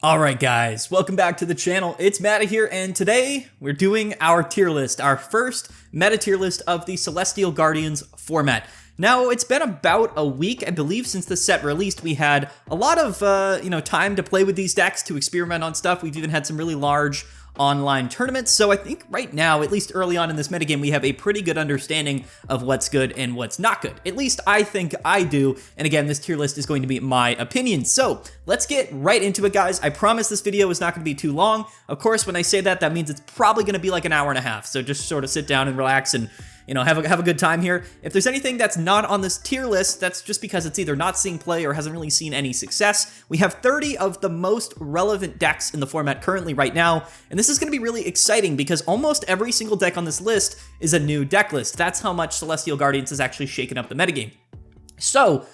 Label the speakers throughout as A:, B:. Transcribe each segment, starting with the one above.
A: Alright guys, welcome back to the channel. It's Matt here, and today we're doing our tier list, our first meta tier list of the Celestial Guardians format. Now, it's been about a week, I believe, since the set released. We had a lot of, time to play with these decks, to experiment on stuff. We've even had some really large online tournaments, so I think right now, at least early on in this metagame, we have a pretty good understanding of what's good and what's not good. At least I think I do, and again, this tier list is going to be my opinion. So let's get right into it, guys. I promise this video is not going to be too long. Of course, when I say that, that means it's probably going to be like an hour and a half, so just sort of sit down and relax and have a good time here. If there's anything that's not on this tier list, that's just because it's either not seeing play or hasn't really seen any success. We have 30 of the most relevant decks in the format currently right now, and this is going to be really exciting because almost every single deck on this list is a new deck list. That's how much Celestial Guardians has actually shaken up the metagame. So,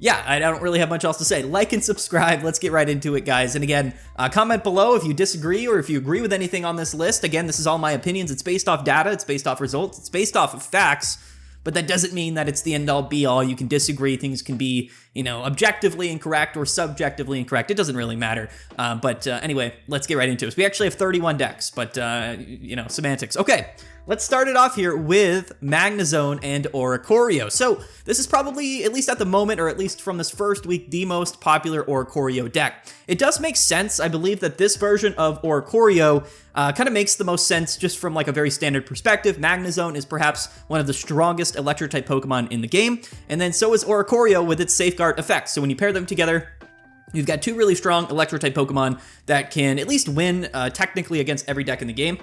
A: yeah, I don't really have much else to say. Like and subscribe. Let's get right into it, guys. And again, comment below if you disagree or if you agree with anything on this list. Again, this is all my opinions. It's based off data. It's based off results. It's based off of facts. But that doesn't mean that it's the end-all, be-all. You can disagree. Things can be, objectively incorrect or subjectively incorrect. It doesn't really matter. Anyway, let's get right into it. So we actually have 31 decks, but, semantics. Okay. Let's start it off here with Magnezone and Oricorio. So this is probably, at least at the moment, or at least from this first week, the most popular Oricorio deck. It does make sense. I believe that this version of Oricorio kind of makes the most sense just from like a very standard perspective. Magnezone is perhaps one of the strongest electric-type Pokemon in the game, and then so is Oricorio with its Safeguard effects. So when you pair them together, you've got two really strong electric-type Pokemon that can at least win technically against every deck in the game.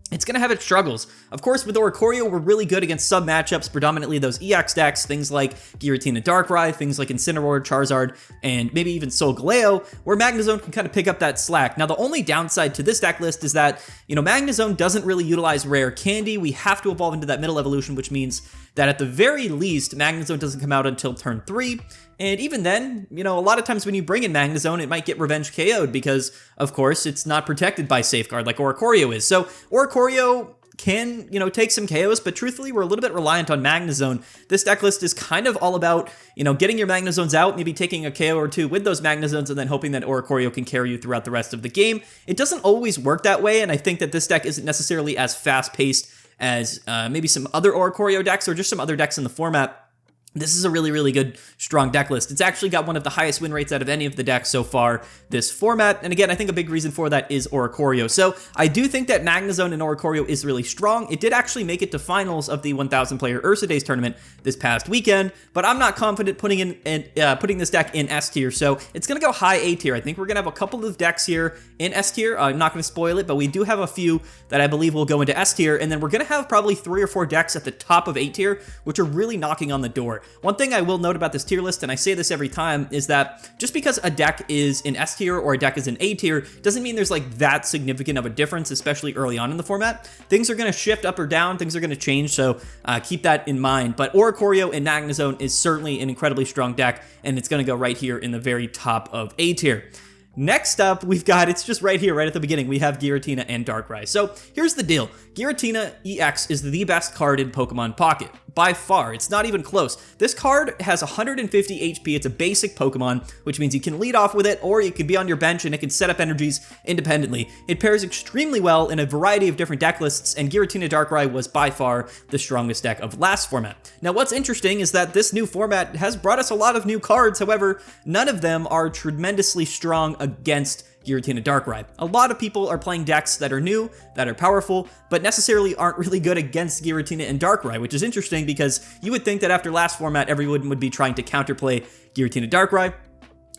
A: It's going to have its struggles. Of course, with Oricorio, we're really good against sub-matchups, predominantly those EX decks, things like Giratina Darkrai, things like Incineroar, Charizard, and maybe even Solgaleo, where Magnezone can kind of pick up that slack. Now, the only downside to this deck list is that, Magnezone doesn't really utilize Rare Candy. We have to evolve into that middle evolution, which means that at the very least, Magnezone doesn't come out until turn 3. And even then, a lot of times when you bring in Magnezone, it might get Revenge KO'd because, of course, it's not protected by Safeguard like Oricorio is. So Oricorio can, take some KOs, but truthfully, we're a little bit reliant on Magnezone. This deck list is kind of all about, getting your Magnezones out, maybe taking a KO or two with those Magnezones, and then hoping that Oricorio can carry you throughout the rest of the game. It doesn't always work that way, and I think that this deck isn't necessarily as fast-paced as maybe some other Oricorio decks or just some other decks in the format. This is a really, really good, strong deck list. It's actually got one of the highest win rates out of any of the decks so far this format. And again, I think a big reason for that is Oricorio. So I do think that Magnezone and Oricorio is really strong. It did actually make it to finals of the 1,000 player Ursa Days tournament this past weekend, but I'm not confident putting this deck in S tier. So it's going to go high A tier. I think we're going to have a couple of decks here in S tier. I'm not going to spoil it, but we do have a few that I believe will go into S tier. And then we're going to have probably 3 or 4 decks at the top of A tier, which are really knocking on the door. One thing I will note about this tier list, and I say this every time, is that just because a deck is in S tier or a deck is in A tier doesn't mean there's like that significant of a difference, especially early on in the format. Things are going to shift up or down, things are going to change, so keep that in mind. But Oricorio and Magnezone is certainly an incredibly strong deck, and it's going to go right here in the very top of A tier. Next up, we've got, it's just right here, right at the beginning, we have Giratina and Darkrai. So here's the deal. Giratina EX is the best card in Pokemon Pocket. By far, it's not even close. This card has 150 HP, it's a basic Pokemon, which means you can lead off with it, or you can be on your bench and it can set up energies independently. It pairs extremely well in a variety of different deck lists, and Giratina Darkrai was by far the strongest deck of last format. Now, what's interesting is that this new format has brought us a lot of new cards, however, none of them are tremendously strong against Giratina Darkrai. A lot of people are playing decks that are new, that are powerful, but necessarily aren't really good against Giratina and Darkrai, which is interesting because you would think that after last format, everyone would be trying to counterplay Giratina Darkrai.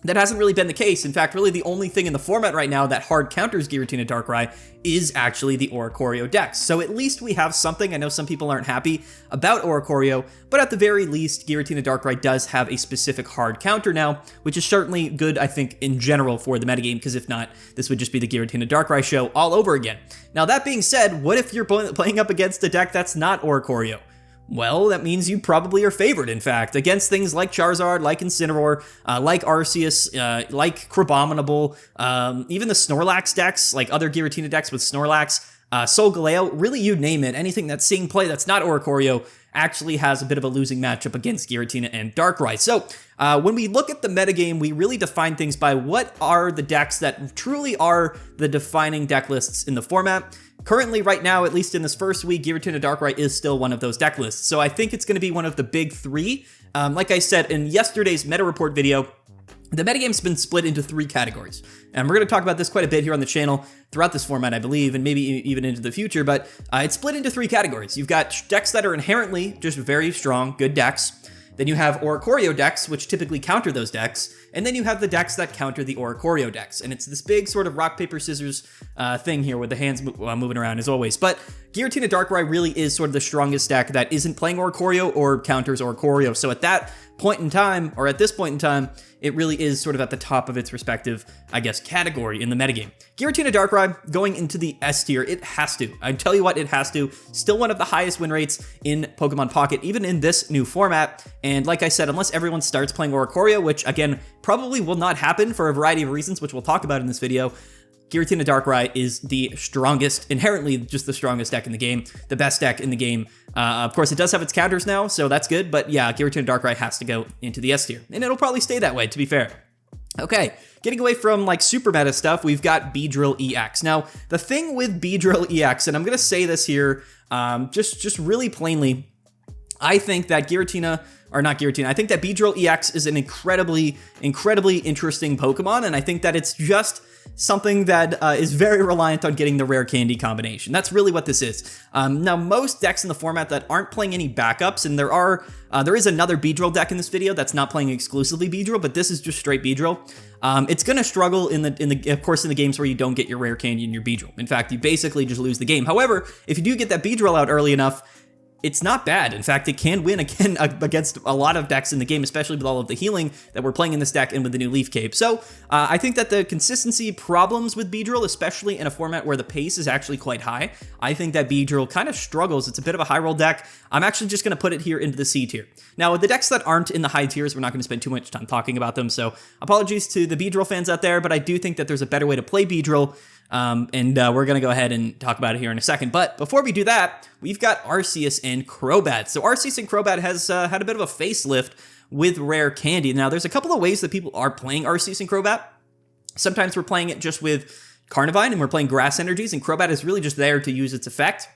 A: That hasn't really been the case. In fact, really the only thing in the format right now that hard counters Giratina Darkrai is actually the Oricorio decks. So at least we have something. I know some people aren't happy about Oricorio, but at the very least, Giratina Darkrai does have a specific hard counter now, which is certainly good, I think, in general for the metagame, because if not, this would just be the Giratina Darkrai show all over again. Now, that being said, what if you're playing up against a deck that's not Oricorio? Well, that means you probably are favored, in fact, against things like Charizard, like Incineroar, like Arceus, like Crabominable, even the Snorlax decks, like other Giratina decks with Snorlax, Solgaleo, really you name it, anything that's seeing play that's not Oricorio, actually has a bit of a losing matchup against Giratina and Darkrai. So when we look at the metagame, we really define things by what are the decks that truly are the defining deck lists in the format. Currently, right now, at least in this first week, Giratina Darkrai is still one of those deck lists. So I think it's going to be one of the big three. Like I said in yesterday's meta report video, the metagame's been split into 3 categories. And we're going to talk about this quite a bit here on the channel throughout this format, I believe, and maybe even into the future. But it's split into 3 categories. You've got decks that are inherently just very strong, good decks. Then you have Oricorio decks, which typically counter those decks. And then you have the decks that counter the Oricorio decks. And it's this big sort of rock, paper, scissors thing here with the hands moving around as always. But Giratina Darkrai really is sort of the strongest deck that isn't playing Oricorio or counters Oricorio. So at that point in time, or at this point in time, it really is sort of at the top of its respective, I guess, category in the metagame. Giratina Darkrai going into the S tier, it has to. I tell you what, it has to. Still one of the highest win rates in Pokemon Pocket, even in this new format. And like I said, unless everyone starts playing Oricorio, which again, probably will not happen for a variety of reasons, which we'll talk about in this video, Giratina Darkrai is the strongest, inherently just the strongest deck in the game, the best deck in the game. Of course, it does have its counters now, so that's good, but yeah, Giratina Darkrai has to go into the S tier, and it'll probably stay that way, to be fair. Okay, getting away from like super meta stuff, we've got Beedrill EX. Now, the thing with Beedrill EX, and I'm going to say this here just really plainly, I think that Giratina, or not Giratina, I think that Beedrill EX is an incredibly interesting Pokemon, and I think that it's just something that is very reliant on getting the rare candy combination. That's really what this is. Now, most decks in the format that aren't playing any backups, and there is another Beedrill deck in this video that's not playing exclusively Beedrill, but this is just straight Beedrill. It's going to struggle of course, in the games where you don't get your rare candy in your Beedrill. In fact, you basically just lose the game. However, if you do get that Beedrill out early enough, it's not bad. In fact, it can win again against a lot of decks in the game, especially with all of the healing that we're playing in this deck and with the new Leaf Cape. So I think that the consistency problems with Beedrill, especially in a format where the pace is actually quite high, I think that Beedrill kind of struggles. It's a bit of a high roll deck. I'm actually just going to put it here into the C tier. Now, with the decks that aren't in the high tiers, we're not going to spend too much time talking about them. So apologies to the Beedrill fans out there, but I do think that there's a better way to play Beedrill. We're going to go ahead and talk about it here in a second. But before we do that, we've got Arceus and Crobat. So Arceus and Crobat has had a bit of a facelift with rare candy. Now, there's a couple of ways that people are playing Arceus and Crobat. Sometimes we're playing it just with Carnivine and we're playing Grass Energies, and Crobat is really just there to use its effect.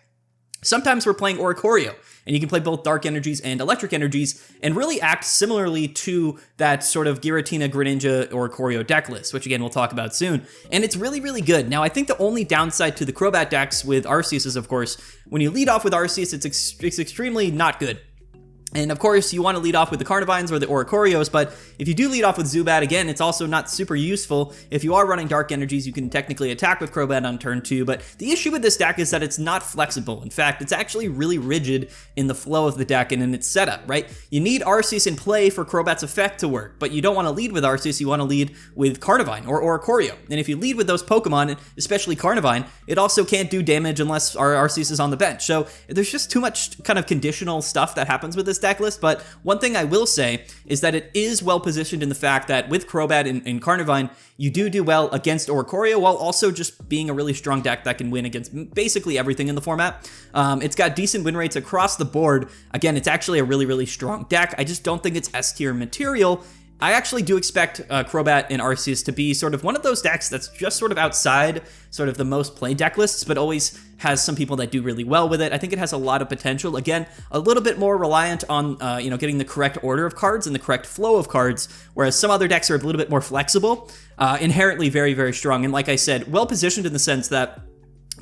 A: Sometimes we're playing Oricorio, and you can play both Dark Energies and Electric Energies, and really act similarly to that sort of Giratina, Greninja, Oricorio deck list, which again, we'll talk about soon. And it's really, really good. Now, I think the only downside to the Crobat decks with Arceus is, of course, when you lead off with Arceus, it's extremely not good. And of course, you want to lead off with the Carnivines or the Oricorios, but if you do lead off with Zubat, again, it's also not super useful. If you are running Dark Energies, you can technically attack with Crobat on turn 2, but the issue with this deck is that it's not flexible. In fact, it's actually really rigid in the flow of the deck and in its setup, right? You need Arceus in play for Crobat's effect to work, but you don't want to lead with Arceus, you want to lead with Carnivine or Oricorio. And if you lead with those Pokemon, especially Carnivine, it also can't do damage unless Arceus is on the bench. So there's just too much kind of conditional stuff that happens with this deck list, but one thing I will say is that it is well positioned in the fact that with Crobat and Carnivine, you do well against Oricorio while also just being a really strong deck that can win against basically everything in the format. It's got decent win rates across the board. Again, it's actually a really, really strong deck. I just don't think it's S tier material. I actually do expect Crobat and Arceus to be sort of one of those decks that's just sort of outside sort of the most played deck lists, but always has some people that do really well with it. I think it has a lot of potential. Again, a little bit more reliant on getting the correct order of cards and the correct flow of cards, whereas some other decks are a little bit more flexible. Inherently very, very strong, and like I said, well positioned in the sense that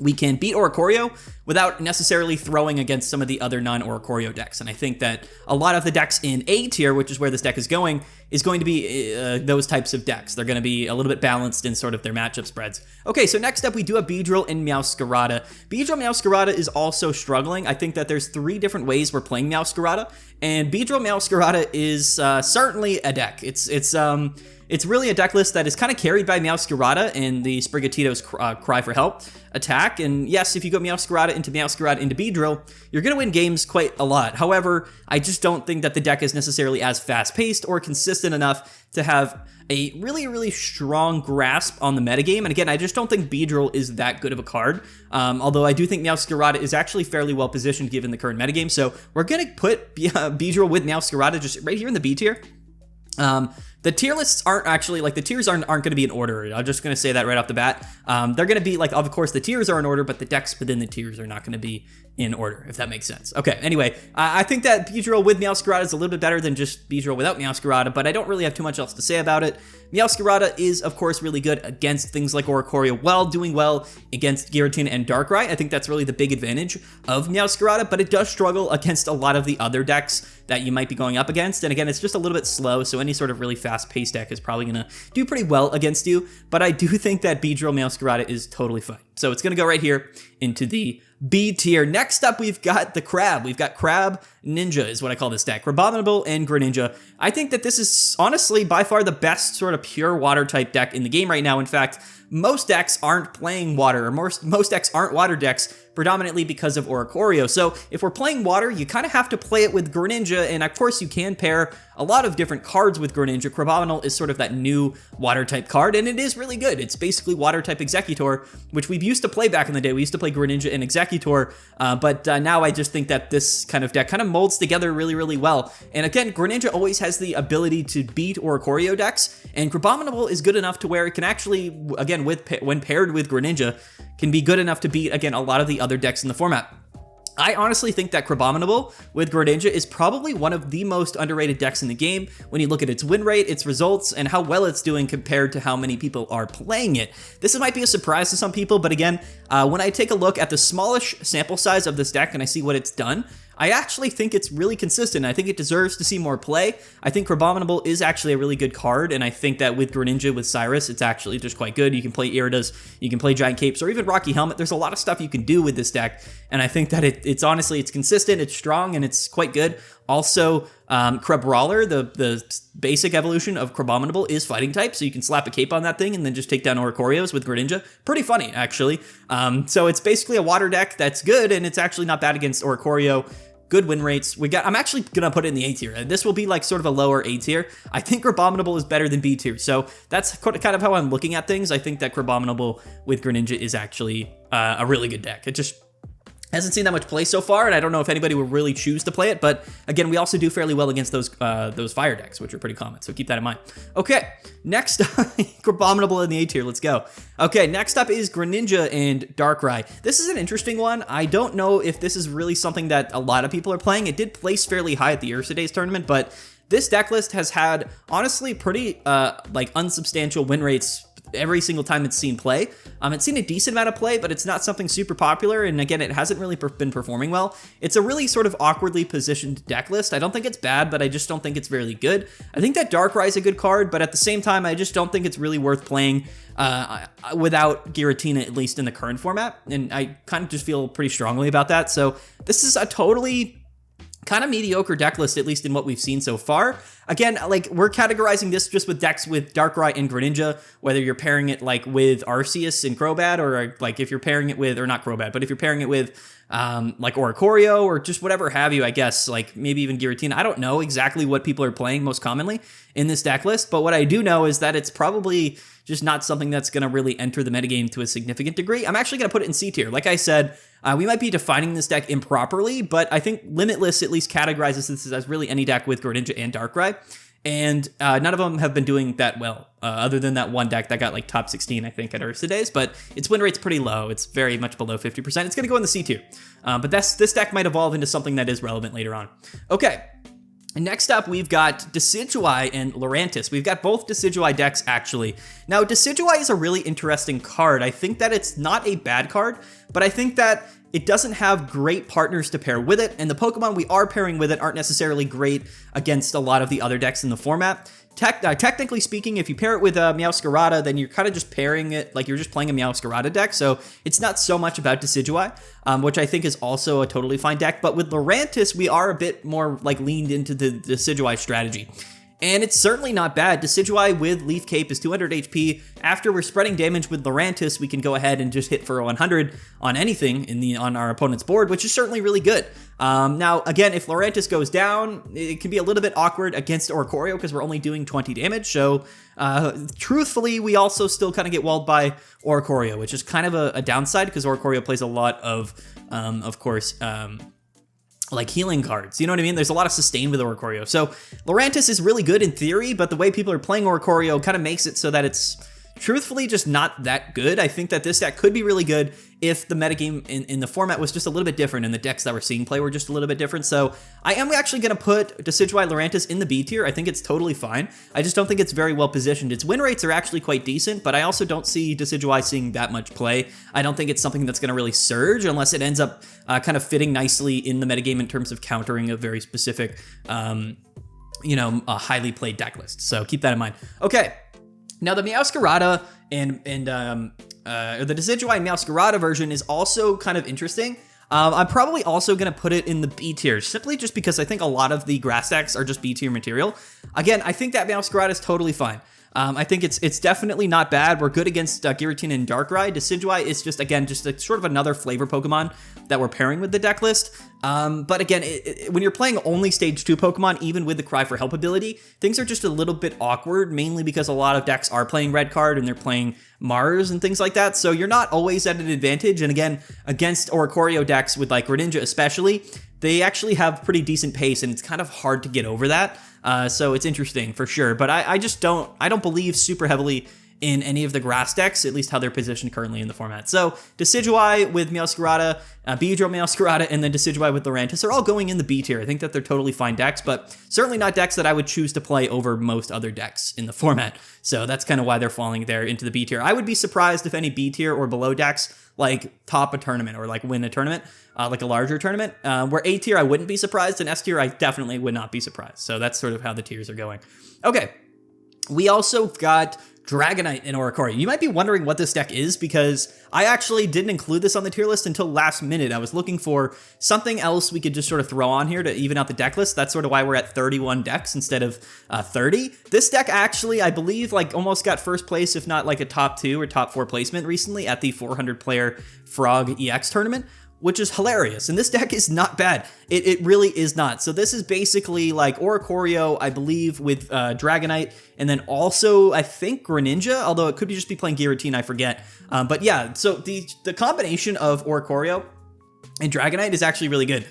A: we can beat Oricorio without necessarily throwing against some of the other non-Oricorio decks. And I think that a lot of the decks in A tier, which is where this deck is going to be those types of decks. They're going to be a little bit balanced in sort of their matchup spreads. Okay, so next up we do have Beedrill and Meowscarada. Beedrill Meowscarada is also struggling. I think that there's 3 different ways we're playing Meowscarada, and Beedrill Meowscarada is certainly a deck. It's really a deck list that is kind of carried by Meowscarada and the Sprigatito's Cry for Help attack. And yes, if you go Meowscarada into Beedrill, you're going to win games quite a lot. However, I just don't think that the deck is necessarily as fast-paced or consistent consistent enough to have a really, really strong grasp on the metagame. And again, I just don't think Beedrill is that good of a card. Although I do think Meowscarada is actually fairly well positioned given the current metagame. So we're going to put Beedrill with Meowscarada just right here in the B tier. The tier lists aren't actually, like, the tiers aren't going to be in order. I'm just going to say that right off the bat. They're going to be, like, of course, the tiers are in order, but the decks within the tiers are not going to be in order, if that makes sense. Okay, anyway, I think that Beedrill with Meowscarada is a little bit better than just Beedrill without Meowscarada, but I don't really have too much else to say about it. Meowscarada is, of course, really good against things like Oricorio while doing well against Giratina and Darkrai. I think that's really the big advantage of Meowscarada, but it does struggle against a lot of the other decks that you might be going up against. And again, it's just a little bit slow, so any sort of really fast-paced deck is probably going to do pretty well against you. But I do think that Beedrill Meowscarada is totally fine. So it's going to go right here into the B tier. Next up, we've got the Crab. We've got Crab Ninja is what I call this deck. Crabominable and Greninja. I think that this is honestly by far the best sort of pure water type deck in the game right now. In fact, most decks aren't playing water, or most decks aren't water decks, predominantly because of Oricorio. So if we're playing water, you kind of have to play it with Greninja, and of course you can pair a lot of different cards with Greninja. Crabominable is sort of that new water type card, and it is really good. It's basically water type Executor, which we used to play back in the day. We used to play Greninja and Executor, but now I just think that this kind of deck kind of molds together really, really well. And again, Greninja always has the ability to beat Oricorio decks, and Crabominable is good enough to where it can actually, again, when paired with Greninja, can be good enough to beat, again, a lot of the other decks in the format. I honestly think that Crabominable with Greninja is probably one of the most underrated decks in the game when you look at its win rate, its results, and how well it's doing compared to how many people are playing it. This might be a surprise to some people, but again, when I take a look at the smallish sample size of this deck and I see what it's done, I actually think it's really consistent. I think it deserves to see more play. I think Crabominable is actually a really good card, and I think that with Greninja, with Cyrus, it's actually just quite good. You can play Iridas, you can play Giant Capes, or even Rocky Helmet. There's a lot of stuff you can do with this deck, and I think that it's honestly, it's consistent, it's strong, and it's quite good. Also, Crabrawler, the basic evolution of Crabominable, is fighting type, so you can slap a cape on that thing and then just take down Oricorios with Greninja. Pretty funny, actually. So it's basically a water deck that's good, and it's actually not bad against Oricorio. Good win rates. I'm actually gonna put it in the A tier. This will be like sort of a lower A tier. I think Crabominable is better than B tier, so that's kind of how I'm looking at things. I think that Crabominable with Greninja is actually a really good deck. It just hasn't seen that much play so far, and I don't know if anybody will really choose to play it, but again, we also do fairly well against those fire decks, which are pretty common, so keep that in mind. Okay, next up, Crabominable in the A tier, let's go. Okay, next up is Greninja and Darkrai. This is an interesting one. I don't know if this is really something that a lot of people are playing. It did place fairly high at the Ursa Days tournament, but this deck list has had, honestly, pretty unsubstantial win rates every single time it's seen play. It's seen a decent amount of play, but it's not something super popular, and again, it hasn't really been performing well. It's a really sort of awkwardly positioned deck list. I don't think it's bad, but I just don't think it's really good. I think that Darkrai is a good card, but at the same time, I just don't think it's really worth playing without Giratina, at least in the current format, and I kind of just feel pretty strongly about that. So this is a totally kind of mediocre deck list, at least in what we've seen so far. Again, like, we're categorizing this just with decks with Darkrai and Greninja, whether you're pairing it like with Arceus and Crobat, or like if you're pairing it with, or not Crobat, but if you're pairing it with like Oricorio, or just whatever have you, I guess, like maybe even Giratina. I don't know exactly what people are playing most commonly in this deck list, but what I do know is that it's probably just not something that's going to really enter the metagame to a significant degree. I'm actually going to put it in C tier. Like I said, we might be defining this deck improperly, but I think Limitless at least categorizes this as really any deck with Greninja and Darkrai, and none of them have been doing that well, other than that one deck that got like top 16, I think, at Ursa Days, but its win rate's pretty low. It's very much below 50%. It's going to go in the C tier, but this deck might evolve into something that is relevant later on. Okay. Next up, we've got Decidueye and Lurantis. We've got both Decidueye decks, actually. Now, Decidueye is a really interesting card. I think that it's not a bad card, but I think that it doesn't have great partners to pair with it, and the Pokemon we are pairing with it aren't necessarily great against a lot of the other decks in the format. Technically speaking, if you pair it with Meowscarada, then you're kind of just pairing it, like you're just playing a Meowscarada deck, so it's not so much about Decidueye, which I think is also a totally fine deck. But with Lurantis, we are a bit more like leaned into the Decidueye strategy. and it's certainly not bad. Decidueye with Leaf Cape is 200 HP. After we're spreading damage with Lurantis, we can go ahead and just hit for 100 on anything on our opponent's board, which is certainly really good. Now, again, if Lurantis goes down, it can be a little bit awkward against Oricorio because we're only doing 20 damage. So, truthfully, we also still kind of get walled by Oricorio, which is kind of a downside because Oricorio plays a lot of course, like healing cards. You know what I mean? There's a lot of sustain with Oricorio. So Lurantis is really good in theory, but the way people are playing Oricorio kind of makes it so that it's truthfully just not that good. I think that this deck could be really good if the metagame in the format was just a little bit different and the decks that we're seeing play were just a little bit different. So I am actually going to put Decidueye Lurantis in the B tier. I think it's totally fine. I just don't think it's very well positioned. Its win rates are actually quite decent, but I also don't see Decidueye seeing that much play. I don't think it's something that's going to really surge unless it ends up kind of fitting nicely in the metagame in terms of countering a very specific, you know, a highly played deck list. So keep that in mind. Okay. Now the Meowscarada and the Decidueye Meowscarada version is also kind of interesting. I'm probably also going to put it in the B tier, simply just because I think a lot of the grass decks are just B tier material. Again, I think that Meowscarada is totally fine. I think it's definitely not bad. We're good against Giratina and Darkrai. Decidueye is just, again, just a, sort of another flavor Pokemon that we're pairing with the deck list. But again, when you're playing only Stage 2 Pokemon, even with the Cry for Help ability, things are just a little bit awkward, mainly because a lot of decks are playing Red Card and they're playing Mars and things like that. So you're not always at an advantage. And again, against Oricorio decks with like Greninja especially, they actually have pretty decent pace and it's kind of hard to get over that. So it's interesting for sure, but I just don't believe super heavily in any of the grass decks, at least how they're positioned currently in the format. So Decidueye with Meowscarada, Beedrill Meowscarada, and then Decidueye with Lurantis are all going in the B tier. I think that they're totally fine decks, but certainly not decks that I would choose to play over most other decks in the format. So that's kind of why they're falling there into the B tier. I would be surprised if any B tier or below decks like top a tournament or like win a tournament, like a larger tournament. Where A tier, I wouldn't be surprised, and S tier, I definitely would not be surprised. So that's sort of how the tiers are going. Okay, we also got Dragonite and Oricorio. You might be wondering what this deck is because I actually didn't include this on the tier list until last minute. I was looking for something else we could just sort of throw on here to even out the deck list. That's sort of why we're at 31 decks instead of 30. This deck actually, I believe, like almost got first place, if not like a top 2 or top 4 placement recently at the 400 player Frog EX tournament, which is hilarious. And this deck is not bad. It really is not. So this is basically like Oricorio, I believe, with Dragonite, and then also, I think, Greninja, although it could just be playing Giratina, I forget. But yeah, so the combination of Oricorio and Dragonite is actually really good.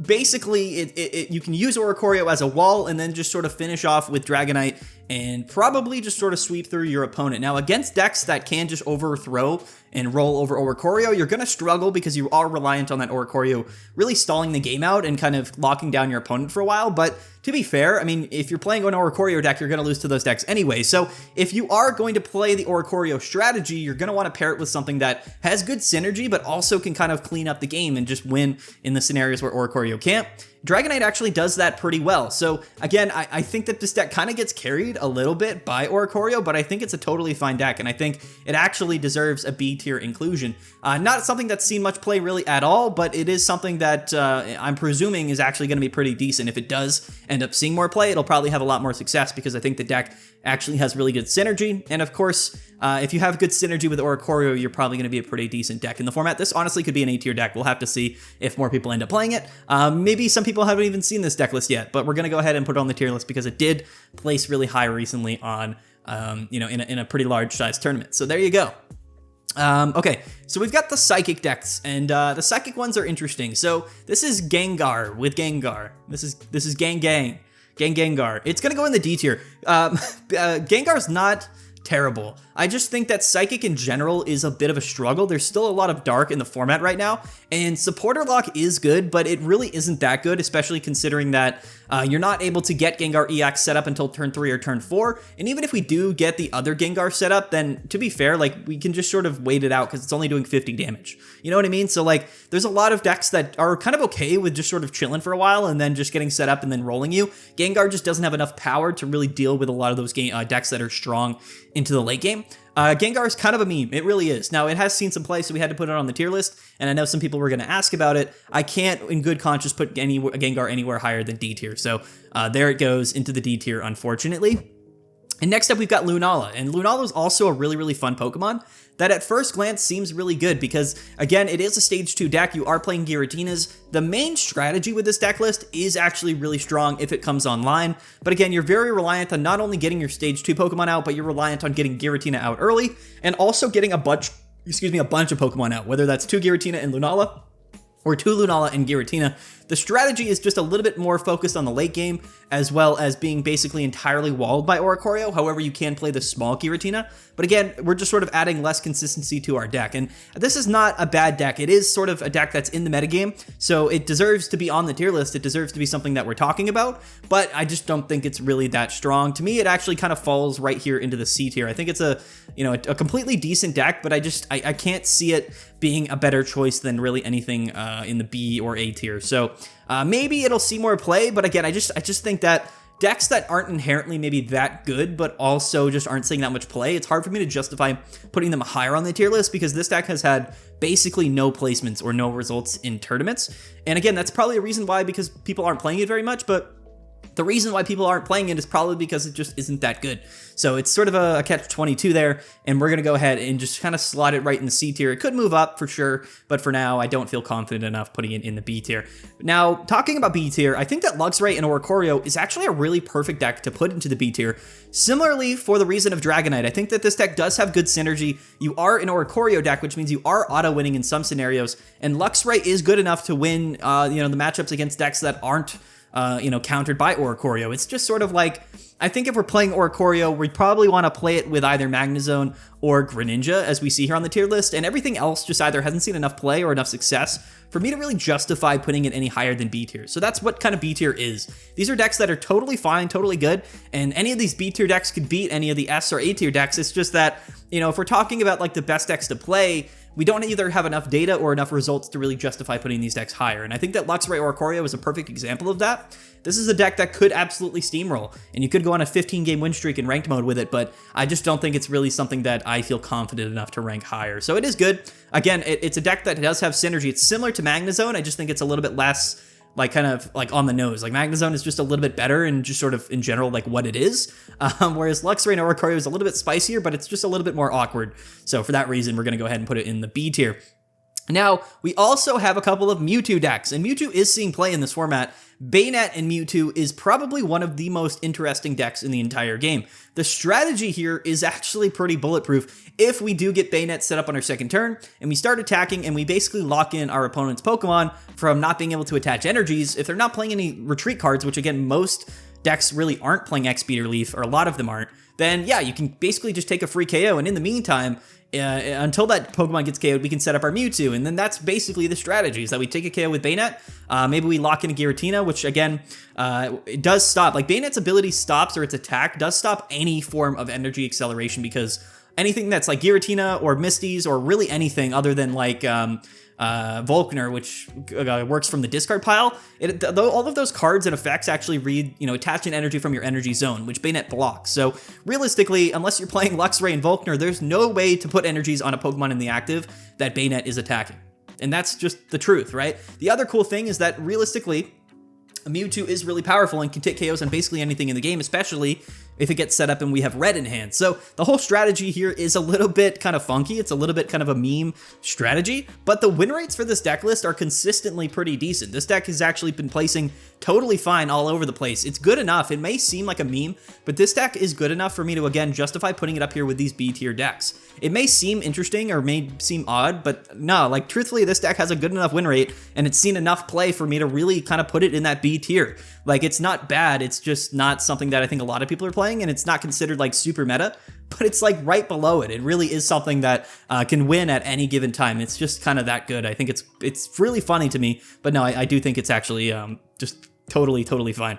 A: Basically, you can use Oricorio as a wall and then just sort of finish off with Dragonite and probably just sort of sweep through your opponent. Now, against decks that can just overthrow and roll over Oricorio, you're going to struggle because you are reliant on that Oricorio really stalling the game out and kind of locking down your opponent for a while. But to be fair, I mean, if you're playing an Oricorio deck, you're going to lose to those decks anyway. So if you are going to play the Oricorio strategy, you're going to want to pair it with something that has good synergy, but also can kind of clean up the game and just win in the scenarios where Oricorio can't. Dragonite actually does that pretty well. So again, I think that this deck kind of gets carried a little bit by Oricorio, but I think it's a totally fine deck, and I think it actually deserves a B tier inclusion. Not something that's seen much play really at all, but it is something that I'm presuming is actually going to be pretty decent. If it does end up seeing more play, it'll probably have a lot more success because I think the deck actually has really good synergy. And of course, if you have good synergy with Oricorio, you're probably going to be a pretty decent deck in the format. This honestly could be an A tier deck. We'll have to see if more people end up playing it. Maybe some people haven't even seen this deck list yet, but we're going to go ahead and put it on the tier list because it did place really high recently on, you know, in a pretty large size tournament. So there you go. Okay, so we've got the Psychic decks, and the Psychic ones are interesting. So this is Gengar with Gengar. This is Gengar. It's gonna go in the D tier. Gengar's not terrible. I just think that Psychic in general is a bit of a struggle. There's still a lot of Dark in the format right now, and Supporter Lock is good, but it really isn't that good, especially considering that you're not able to get Gengar EX set up until turn 3 or turn 4, and even if we do get the other Gengar set up, then to be fair, like, we can just sort of wait it out because it's only doing 50 damage. You know what I mean? So, like, there's a lot of decks that are kind of okay with just sort of chilling for a while and then just getting set up and then rolling you. Gengar just doesn't have enough power to really deal with a lot of those decks that are strong into the late game. Gengar is kind of a meme. It really is. Now, it has seen some play, so we had to put it on the tier list, and I know some people were going to ask about it. I can't, in good conscience, put Gengar anywhere higher than D tier, so there it goes into the D tier, unfortunately. And next up, we've got Lunala, and Lunala is also a really, really fun Pokemon that at first glance seems really good because, again, it is a Stage 2 deck. You are playing Giratinas. The main strategy with this deck list is actually really strong if it comes online, but again, you're very reliant on not only getting your Stage 2 Pokemon out, but you're reliant on getting Giratina out early, and also getting a bunch of Pokemon out, whether that's 2 Giratina and Lunala, or 2 Lunala and Giratina. The strategy is just a little bit more focused on the late game, as well as being basically entirely walled by Oricorio. However, you can play the small Giratina. But again, we're just sort of adding less consistency to our deck. And this is not a bad deck. It is sort of a deck that's in the metagame, so it deserves to be on the tier list. It deserves to be something that we're talking about, but I just don't think it's really that strong. To me, it actually kind of falls right here into the C tier. I think it's a completely decent deck, but I can't see it being a better choice than really anything in the B or A tier. So maybe it'll see more play, but again, I just think that decks that aren't inherently maybe that good, but also just aren't seeing that much play, it's hard for me to justify putting them higher on the tier list because this deck has had basically no placements or no results in tournaments. And again, that's probably a reason why, because people aren't playing it very much, but the reason why people aren't playing it is probably because it just isn't that good. So it's sort of a catch-22 there, and we're going to go ahead and just kind of slot it right in the C tier. It could move up for sure, but for now, I don't feel confident enough putting it in the B tier. Now, talking about B tier, I think that Luxray and Oricorio is actually a really perfect deck to put into the B tier. Similarly, for the reason of Dragonite, I think that this deck does have good synergy. You are an Oricorio deck, which means you are auto-winning in some scenarios, and Luxray is good enough to win, the matchups against decks that aren't countered by Oricorio. It's just sort of like, I think if we're playing Oricorio, we probably want to play it with either Magnezone or Greninja, as we see here on the tier list, and everything else just either hasn't seen enough play or enough success for me to really justify putting it any higher than B tier. So that's what kind of B tier is. These are decks that are totally fine, totally good, and any of these B tier decks could beat any of the S or A tier decks. It's just that, if we're talking about like the best decks to play, we don't either have enough data or enough results to really justify putting these decks higher. And I think that Luxray Oricorio is a perfect example of that. This is a deck that could absolutely steamroll, and you could go on a 15-game win streak in ranked mode with it, but I just don't think it's really something that I feel confident enough to rank higher. So it is good. Again, it's a deck that does have synergy. It's similar to Magnezone. I just think it's a little bit less kind of on the nose. Like Magnezone is just a little bit better and just sort of in general like what it is, whereas Luxray and Oricorio is a little bit spicier, but it's just a little bit more awkward. So for that reason, we're going to go ahead and put it in the B tier. Now, we also have a couple of Mewtwo decks, and Mewtwo is seeing play in this format. Banette and Mewtwo is probably one of the most interesting decks in the entire game. The strategy here is actually pretty bulletproof if we do get Banette set up on our second turn, and we start attacking, and we basically lock in our opponent's Pokemon from not being able to attach energies. If they're not playing any retreat cards, which again, most decks really aren't playing X-Speed or Leaf, or a lot of them aren't, then yeah, you can basically just take a free KO, and in the meantime, until that Pokemon gets KO'd, we can set up our Mewtwo, and then that's basically the strategy, is that we take a KO with Banette, maybe we lock in a Giratina, which again, it does stop, like Banette's ability stops, or its attack does stop any form of energy acceleration, because anything that's like Giratina or Misty's, or really anything other than like Volkner, which works from the discard pile, all of those cards and effects actually read, attach an energy from your energy zone, which Banette blocks. So realistically, unless you're playing Luxray and Volkner, there's no way to put energies on a Pokemon in the active that Banette is attacking. And that's just the truth, right? The other cool thing is that realistically, Mewtwo is really powerful and can take KOs on basically anything in the game, especially if it gets set up and we have red in hand. So the whole strategy here is a little bit kind of funky. It's a little bit kind of a meme strategy, but the win rates for this deck list are consistently pretty decent. This deck has actually been placing totally fine all over the place. It's good enough. It may seem like a meme, but this deck is good enough for me to, again, justify putting it up here with these B tier decks. It may seem interesting or may seem odd, but no, like truthfully, this deck has a good enough win rate and it's seen enough play for me to really kind of put it in that B tier. Like, it's not bad. It's just not something that I think a lot of people are playing, and it's not considered like super meta, but it's like right below it. It really is something that can win at any given time. It's just kind of that good. I think it's really funny to me, but no, I do think it's actually just totally fine.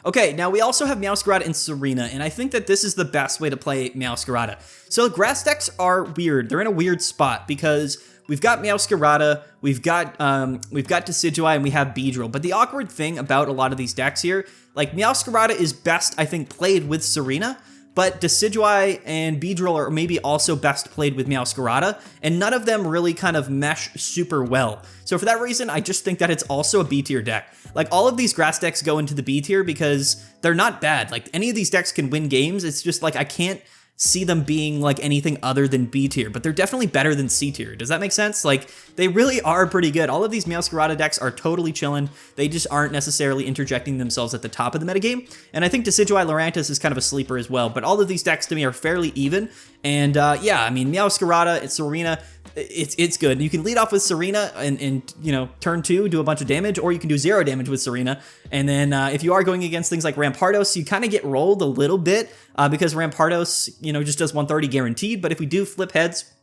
A: Okay, now we also have Meowscarada and Tsareena, and I think that this is the best way to play Meowscarada. So grass decks are weird. They're in a weird spot because we've got Meowscarada, we've got Decidueye, and we have Beedrill. But the awkward thing about a lot of these decks here, like Meowscarada is best, I think, played with Tsareena, but Decidueye and Beedrill are maybe also best played with Meowscarada, and none of them really kind of mesh super well. So for that reason, I just think that it's also a B tier deck. Like, all of these grass decks go into the B tier because they're not bad. Like, any of these decks can win games. It's just like I can't see them being like anything other than B tier, but they're definitely better than C tier. Does that make sense? Like, they really are pretty good. All of these Meowscarada decks are totally chilling. They just aren't necessarily interjecting themselves at the top of the metagame. And I think Decidueye Lurantis is kind of a sleeper as well, but all of these decks to me are fairly even. And yeah, I mean, Meowscarada, Tsareena, it's good. You can lead off with Tsareena and you know, turn 2, do a bunch of damage, or you can do 0 damage with Tsareena. And then if you are going against things like Rampardos, you kind of get rolled a little bit because Rampardos, you know, just does 130 guaranteed. But if we do flip heads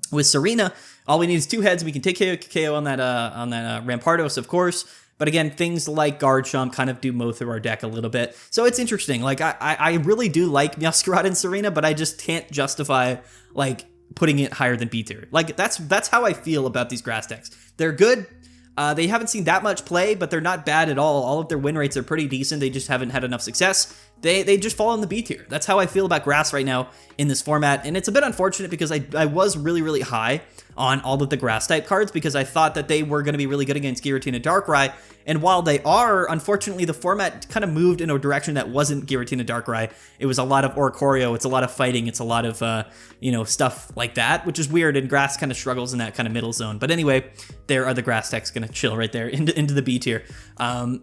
A: with Tsareena, all we need is 2 heads. We can take KO on that Rampardos, of course. But again, things like Garchomp kind of do mow through our deck a little bit. So it's interesting. Like, I really do like Meowscarada and Tsareena, but I just can't justify, like, putting it higher than B tier. Like, that's how I feel about these grass decks. They're good. They haven't seen that much play, but they're not bad at all. All of their win rates are pretty decent. They just haven't had enough success. They just fall in the B tier. That's how I feel about grass right now in this format. And it's a bit unfortunate because I was really, really high on all of the grass type cards because I thought that they were going to be really good against Giratina Darkrai. And while they are, unfortunately, the format kind of moved in a direction that wasn't Giratina Darkrai. It was a lot of Oricorio. It's a lot of fighting. It's a lot of, you know, stuff like that, which is weird. And grass kind of struggles in that kind of middle zone. But anyway, there are the grass decks going to chill right there into the B tier,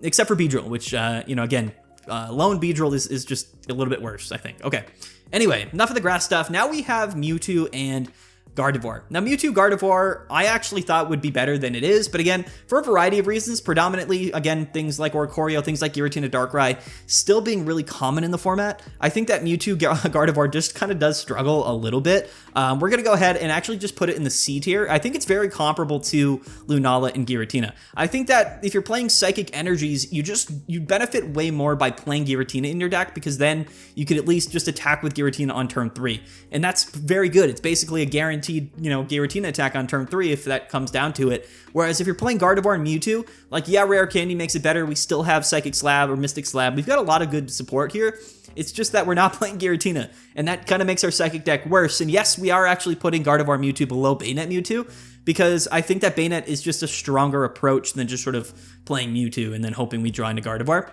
A: except for Beedrill, which, you know, again, lone Beedrill is just a little bit worse, I think. Okay. Anyway, enough of the grass stuff. Now we have Mewtwo and Gardevoir. Now, Mewtwo Gardevoir, I actually thought would be better than it is, but again, for a variety of reasons, predominantly, again, things like Oricorio, things like Giratina Darkrai, still being really common in the format. I think that Mewtwo Gardevoir just kind of does struggle a little bit. We're going to go ahead and actually just put it in the C tier. I think it's very comparable to Lunala and Giratina. I think that if you're playing Psychic Energies, you benefit way more by playing Giratina in your deck, because then you could at least just attack with Giratina on turn 3. And that's very good. It's basically a guaranteed, you know, Giratina attack on turn 3 if that comes down to it. Whereas if you're playing Gardevoir and Mewtwo, like, yeah, Rare Candy makes it better. We still have Psychic Slab or Mystic Slab. We've got a lot of good support here. It's just that we're not playing Giratina, and that kind of makes our Psychic deck worse. And yes, we are actually putting Gardevoir Mewtwo below Banette Mewtwo, because I think that Banette is just a stronger approach than just sort of playing Mewtwo and then hoping we draw into Gardevoir.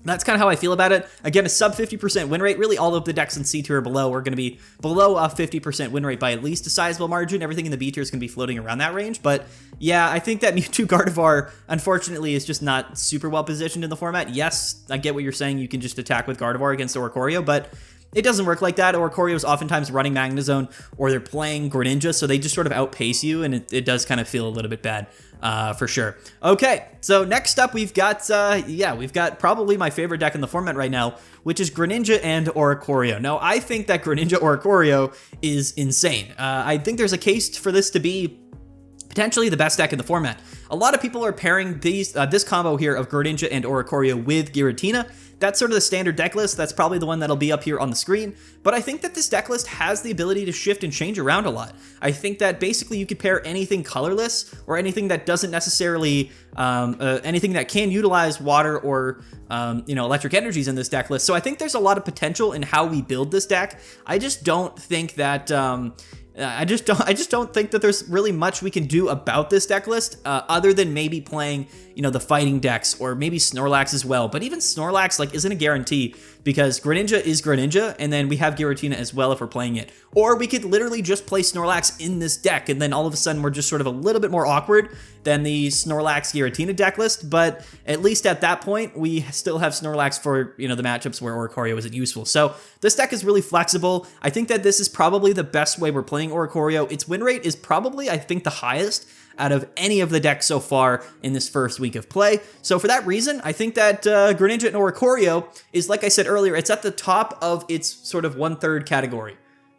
A: That's kind of how I feel about it. Again, a sub 50% win rate. Really, all of the decks in C tier or below are going to be below a 50% win rate by at least a sizable margin. Everything in the B tier is going to be floating around that range. But yeah, I think that Mewtwo Gardevoir, unfortunately, is just not super well positioned in the format. Yes, I get what you're saying. You can just attack with Gardevoir against Oricorio, but it doesn't work like that. Oricorio is oftentimes running Magnezone, or they're playing Greninja, so they just sort of outpace you, and it does kind of feel a little bit bad, for sure. Okay, so next up we've got, we've got probably my favorite deck in the format right now, which is Greninja and Oricorio. Now, I think that Greninja Oricorio is insane. I think there's a case for this to be potentially the best deck in the format. A lot of people are pairing this combo here of Greninja and Oricorio with Giratina. That's sort of the standard deck list. That's probably the one that'll be up here on the screen. But I think that this deck list has the ability to shift and change around a lot. I think that basically you could pair anything colorless, or anything that doesn't necessarily, anything that can utilize water or, you know, electric energies in this deck list. So I think there's a lot of potential in how we build this deck. I just don't think that, I just don't think that there's really much we can do about this deck list, other than maybe playing, you know, the fighting decks, or maybe Snorlax as well. But even Snorlax, like, isn't a guarantee, because Greninja is Greninja, and then we have Giratina as well if we're playing it. Or we could literally just play Snorlax in this deck, and then all of a sudden we're just sort of a little bit more awkward than the Snorlax Giratina deck list. But at least at that point, we still have Snorlax for, you know, the matchups where Oricorio isn't useful. So this deck is really flexible. I think that this is probably the best way we're playing Oricorio. Its win rate is probably, I think, the highest out of any of the decks so far in this first week of play. So for that reason, I think that Greninja and Oricorio is, like I said earlier, it's at the top of its sort of 1/3 category.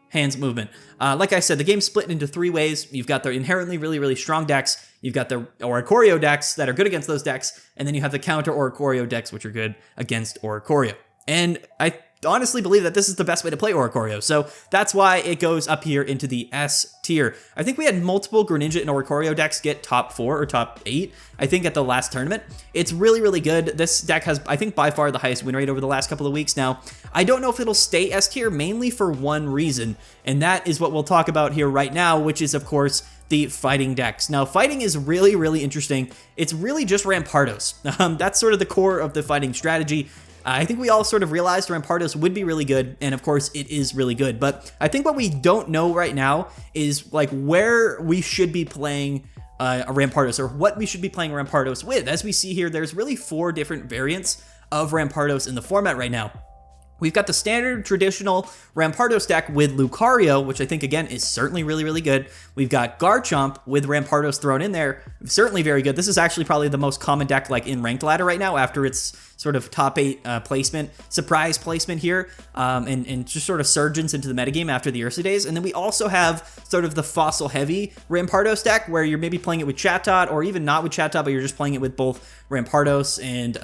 A: Hands movement. Like I said, the game's split into 3 ways. You've got the inherently really, really strong decks. You've got the Oricorio decks that are good against those decks. And then you have the counter Oricorio decks, which are good against Oricorio. And I honestly believe that this is the best way to play Oricorio. So that's why it goes up here into the S tier. I think we had multiple Greninja and Oricorio decks get top 4 or top 8, I think, at the last tournament. It's really, really good. This deck has, I think, by far the highest win rate over the last couple of weeks. Now, I don't know if it'll stay S tier, mainly for one reason, and that is what we'll talk about here right now, which is, of course, the fighting decks. Now, fighting is really, really interesting. It's really just Rampardos. That's sort of the core of the fighting strategy. I think we all sort of realized Rampardos would be really good, and of course it is really good, but I think what we don't know right now is like where we should be playing a Rampardos, or what we should be playing Rampardos with. As we see here, there's really 4 different variants of Rampardos in the format right now. We've got the standard traditional Rampardos deck with Lucario, which I think, again, is certainly really, really good. We've got Garchomp with Rampardos thrown in there, certainly very good. This is actually probably the most common deck like in Ranked Ladder right now after its sort of top 8 placement, surprise placement here, and just sort of surgence into the metagame after the Ursa days. And then we also have sort of the fossil-heavy Rampardos deck where you're maybe playing it with Chatot, or even not with Chatot, but you're just playing it with both Rampardos and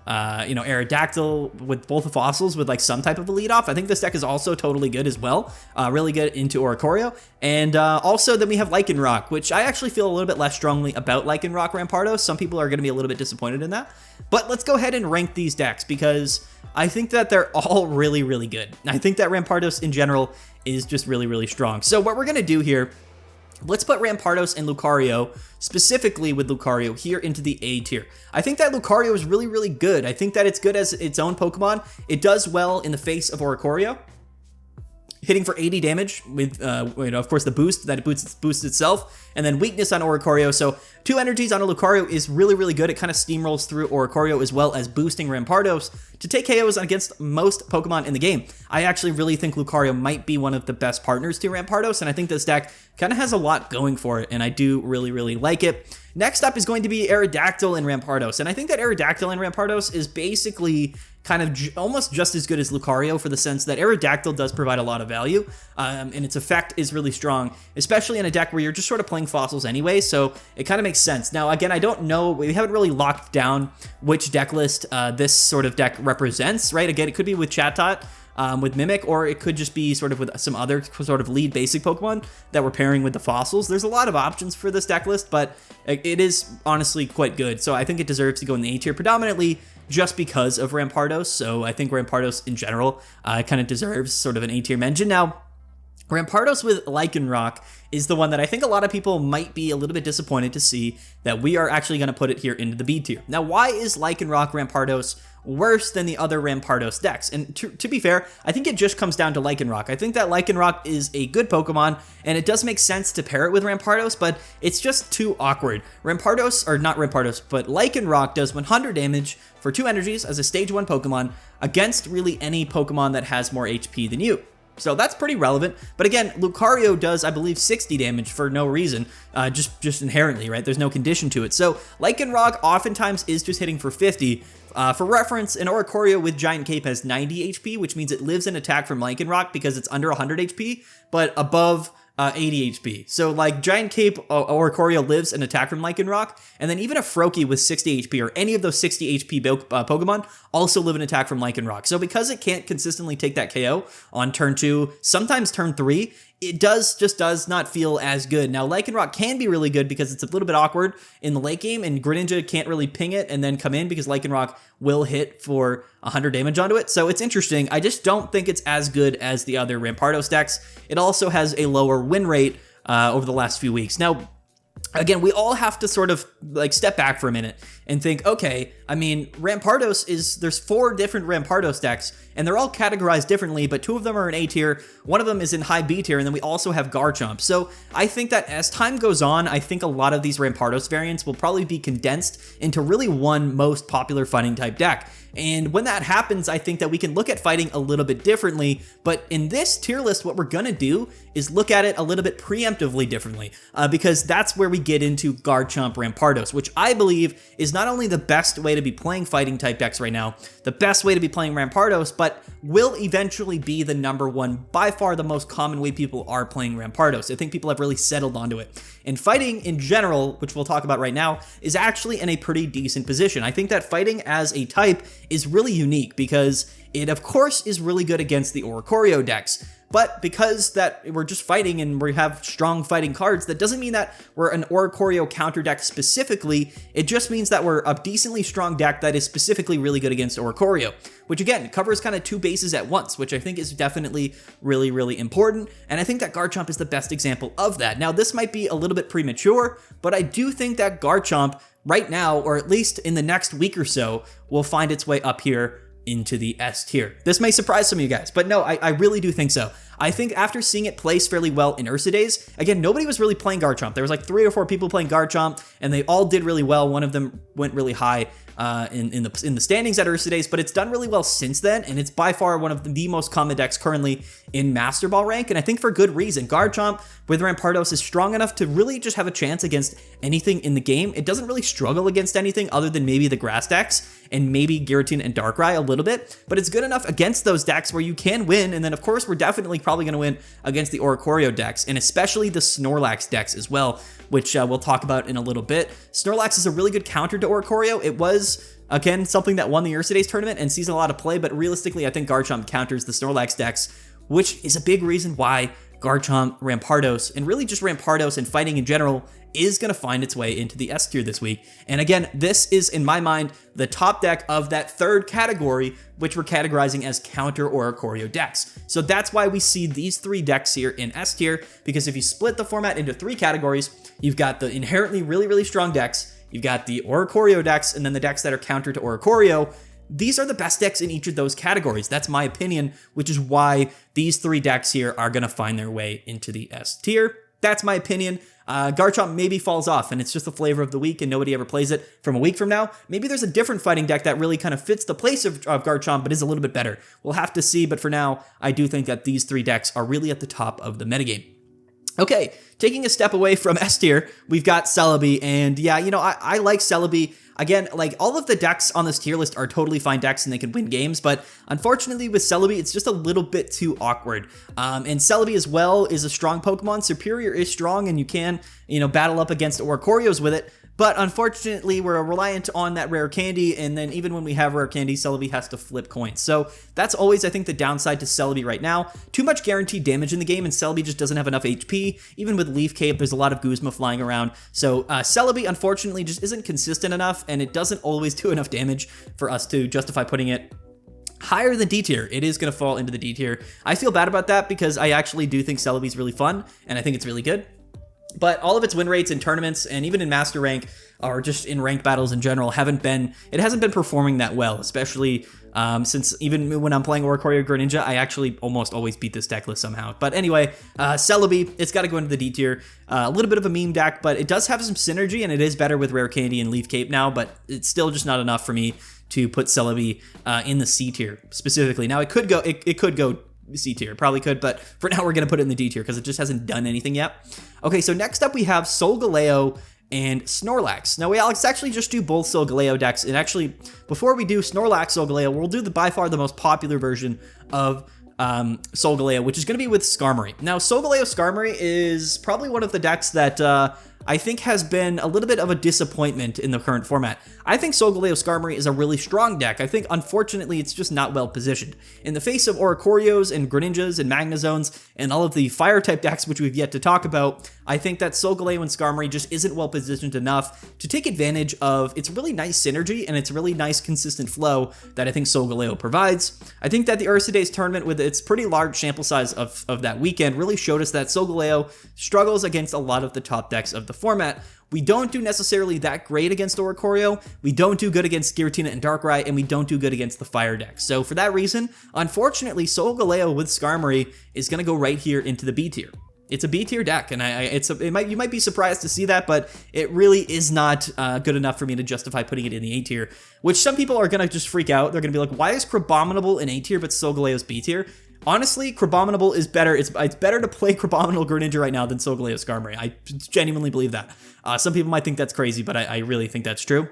A: Aerodactyl with both the fossils with like some type of a lead off. I think this deck is also totally good as well. Really good into Oricorio. And also then we have Lycanroc, which I actually feel a little bit less strongly about Lycanroc Rampardos. Some people are going to be a little bit disappointed in that. But let's go ahead and rank these decks because I think that they're all really, really good. I think that Rampardos in general is just really, really strong. So what we're going to do here, let's put Rampardos and Lucario, specifically with Lucario, here into the A tier. I think that Lucario is really, really good. I think that it's good as its own Pokemon. It does well in the face of Oricorio, hitting for 80 damage with, of course, the boost that it boosts itself, and then weakness on Oricorio. So 2 energies on a Lucario is really, really good. It kind of steamrolls through Oricorio as well as boosting Rampardos to take KOs against most Pokemon in the game. I actually really think Lucario might be one of the best partners to Rampardos, and I think this deck kind of has a lot going for it, and I do really, really like it. Next up is going to be Aerodactyl and Rampardos, and I think that Aerodactyl and Rampardos is basically kind of almost just as good as Lucario, for the sense that Aerodactyl does provide a lot of value, and its effect is really strong, especially in a deck where you're just sort of playing fossils anyway, so it kind of makes sense. Now, again, I don't know, we haven't really locked down which deck list this sort of deck represents, right? Again, it could be with Chatot, with Mimic, or it could just be sort of with some other sort of lead basic Pokemon that we're pairing with the fossils. There's a lot of options for this deck list, but it is honestly quite good, so I think it deserves to go in the A tier predominantly just because of Rampardos. So I think Rampardos in general kind of deserves sort of an A tier mention. Now, Rampardos with Lycanroc is the one that I think a lot of people might be a little bit disappointed to see that we are actually going to put it here into the B tier. Now, why is Lycanroc Rampardos worse than the other Rampardos decks? And to be fair, I think it just comes down to Lycanroc. I think that Lycanroc is a good Pokemon, and it does make sense to pair it with Rampardos, but it's just too awkward. Rampardos, or not Rampardos, but Lycanroc does 100 damage for 2 energies as a stage 1 Pokemon against really any Pokemon that has more HP than you. So that's pretty relevant. But again, Lucario does, I believe, 60 damage for no reason, just inherently, right? There's no condition to it. So Lycanroc oftentimes is just hitting for 50. For reference, an Oricorio with Giant Cape has 90 HP, which means it lives in attack from Lycanroc because it's under 100 HP, but above 80 HP. So like Giant Cape Oricorio lives an attack from Lycanroc, and then even a Froakie with 60 HP or any of those 60 HP Pokemon also live an attack from Lycanroc. So because it can't consistently take that KO on turn 2, sometimes turn 3, it just does not feel as good. Now, Lycanroc can be really good because it's a little bit awkward in the late game, and Greninja can't really ping it and then come in because Lycanroc will hit for 100 damage onto it. So it's interesting. I just don't think it's as good as the other Rampardos decks. It also has a lower win rate over the last few weeks. Now, again, we all have to sort of like step back for a minute and think, okay, I mean, Rampardos there's 4 different Rampardos decks, and they're all categorized differently, but 2 of them are in A tier, 1 of them is in high B tier, and then we also have Garchomp. So I think that as time goes on, I think a lot of these Rampardos variants will probably be condensed into really one most popular fighting type deck. And when that happens, I think that we can look at fighting a little bit differently. But in this tier list, what we're going to do is look at it a little bit preemptively differently, because that's where we get into Garchomp Rampardos, which I believe is not only the best way to be playing fighting type decks right now, the best way to be playing Rampardos, but will eventually be the #1, by far the most common way people are playing Rampardos. I think people have really settled onto it. And fighting in general, which we'll talk about right now, is actually in a pretty decent position. I think that fighting as a type is really unique because it, of course, is really good against the Oricorio decks. But because that we're just fighting and we have strong fighting cards, that doesn't mean that we're an Oricorio counter deck specifically. It just means that we're a decently strong deck that is specifically really good against Oricorio, which again covers kind of two bases at once, which I think is definitely really, really important. And I think that Garchomp is the best example of that. Now, this might be a little bit premature, but I do think that Garchomp right now, or at least in the next week or so, will find its way up here into the S tier. This may surprise some of you guys, but no, I really do think so. I think after seeing it place fairly well in Ursa Days, again, nobody was really playing Garchomp. There was like 3 or 4 people playing Garchomp, and they all did really well. One of them went really high in the standings at Ursa Days, but it's done really well since then, and it's by far one of the most common decks currently in Master Ball rank, and I think for good reason. Garchomp with Rampardos is strong enough to really just have a chance against anything in the game. It doesn't really struggle against anything other than maybe the grass decks and maybe Giratina and Darkrai a little bit, but it's good enough against those decks where you can win, and then of course we're definitely probably going to win against the Oricorio decks, and especially the Snorlax decks as well, which we'll talk about in a little bit. Snorlax is a really good counter to Oricorio. It was, again, something that won the Ursa Days tournament and sees a lot of play, but realistically, I think Garchomp counters the Snorlax decks, which is a big reason why Garchomp, Rampardos, and really just Rampardos and fighting in general is going to find its way into the S tier this week. And again, this is, in my mind, the top deck of that third category, which we're categorizing as counter Oricorio decks. So that's why we see these 3 decks here in S tier, because if you split the format into 3 categories, you've got the inherently really, really strong decks, you've got the Oricorio decks, and then the decks that are counter to Oricorio. These are the best decks in each of those categories. That's my opinion, which is why these 3 decks here are going to find their way into the S tier. That's my opinion. Garchomp maybe falls off and it's just the flavor of the week and nobody ever plays it from a week from now. Maybe there's a different fighting deck that really kind of fits the place of Garchomp but is a little bit better. We'll have to see, but for now, I do think that these 3 decks are really at the top of the metagame. Okay, taking a step away from S tier, we've got Celebi, and yeah, you know, I like Celebi. Again, like, all of the decks on this tier list are totally fine decks and they can win games, but unfortunately with Celebi, it's just a little bit too awkward. And Celebi as well is a strong Pokemon. Serperior is strong and you can, you know, battle up against Oricorios with it, but unfortunately we're reliant on that rare candy, and then even when we have rare candy, Celebi has to flip coins. So that's always, I think, the downside to Celebi right now. Too much guaranteed damage in the game, and Celebi just doesn't have enough HP. Even with Leaf Cape, there's a lot of Guzma flying around. So Celebi, unfortunately, just isn't consistent enough, and it doesn't always do enough damage for us to justify putting it higher than D tier. It is going to fall into the D tier. I feel bad about that because I actually do think Celebi's really fun, and I think it's really good. But all of its win rates in tournaments and even in Master Rank, or just in ranked battles in general, hasn't been performing that well, especially since even when I'm playing Oricorio Greninja, I actually almost always beat this deck list somehow. But anyway, Celebi, it's got to go into the D tier. A little bit of a meme deck, but it does have some synergy, and it is better with Rare Candy and Leaf Cape now, but it's still just not enough for me to put Celebi in the C tier specifically. Now, it could go C tier, probably could, but for now we're going to put it in the D tier because it just hasn't done anything yet. Okay, so next up we have Solgaleo and Snorlax. Now, let's actually just do both Solgaleo decks, and actually, before we do Snorlax Solgaleo, we'll do by far the most popular version of Solgaleo, which is going to be with Skarmory. Now, Solgaleo Skarmory is probably one of the decks that I think has been a little bit of a disappointment in the current format. I think Solgaleo Skarmory is a really strong deck. I think, unfortunately, it's just not well positioned. In the face of Oricorios and Greninjas and Magnezones and all of the Fire-type decks, which we've yet to talk about, I think that Solgaleo and Skarmory just isn't well positioned enough to take advantage of its really nice synergy and its really nice consistent flow that I think Solgaleo provides. I think that the Ursa Days tournament, with its pretty large sample size of that weekend, really showed us that Solgaleo struggles against a lot of the top decks of the format. We don't do necessarily that great against Oricorio, we don't do good against Giratina and Darkrai, and we don't do good against the Fire decks. So for that reason, unfortunately, Solgaleo with Skarmory is going to go right here into the B tier. It's a B tier deck, and you might be surprised to see that, but it really is not good enough for me to justify putting it in the A tier, which some people are going to just freak out. They're going to be like, why is Crabominable in A tier but Solgaleo's B tier? Honestly, Crabominable is better. It's better to play Crabominable Greninja right now than Solgaleo Skarmory. I genuinely believe that. Some people might think that's crazy, but I really think that's true.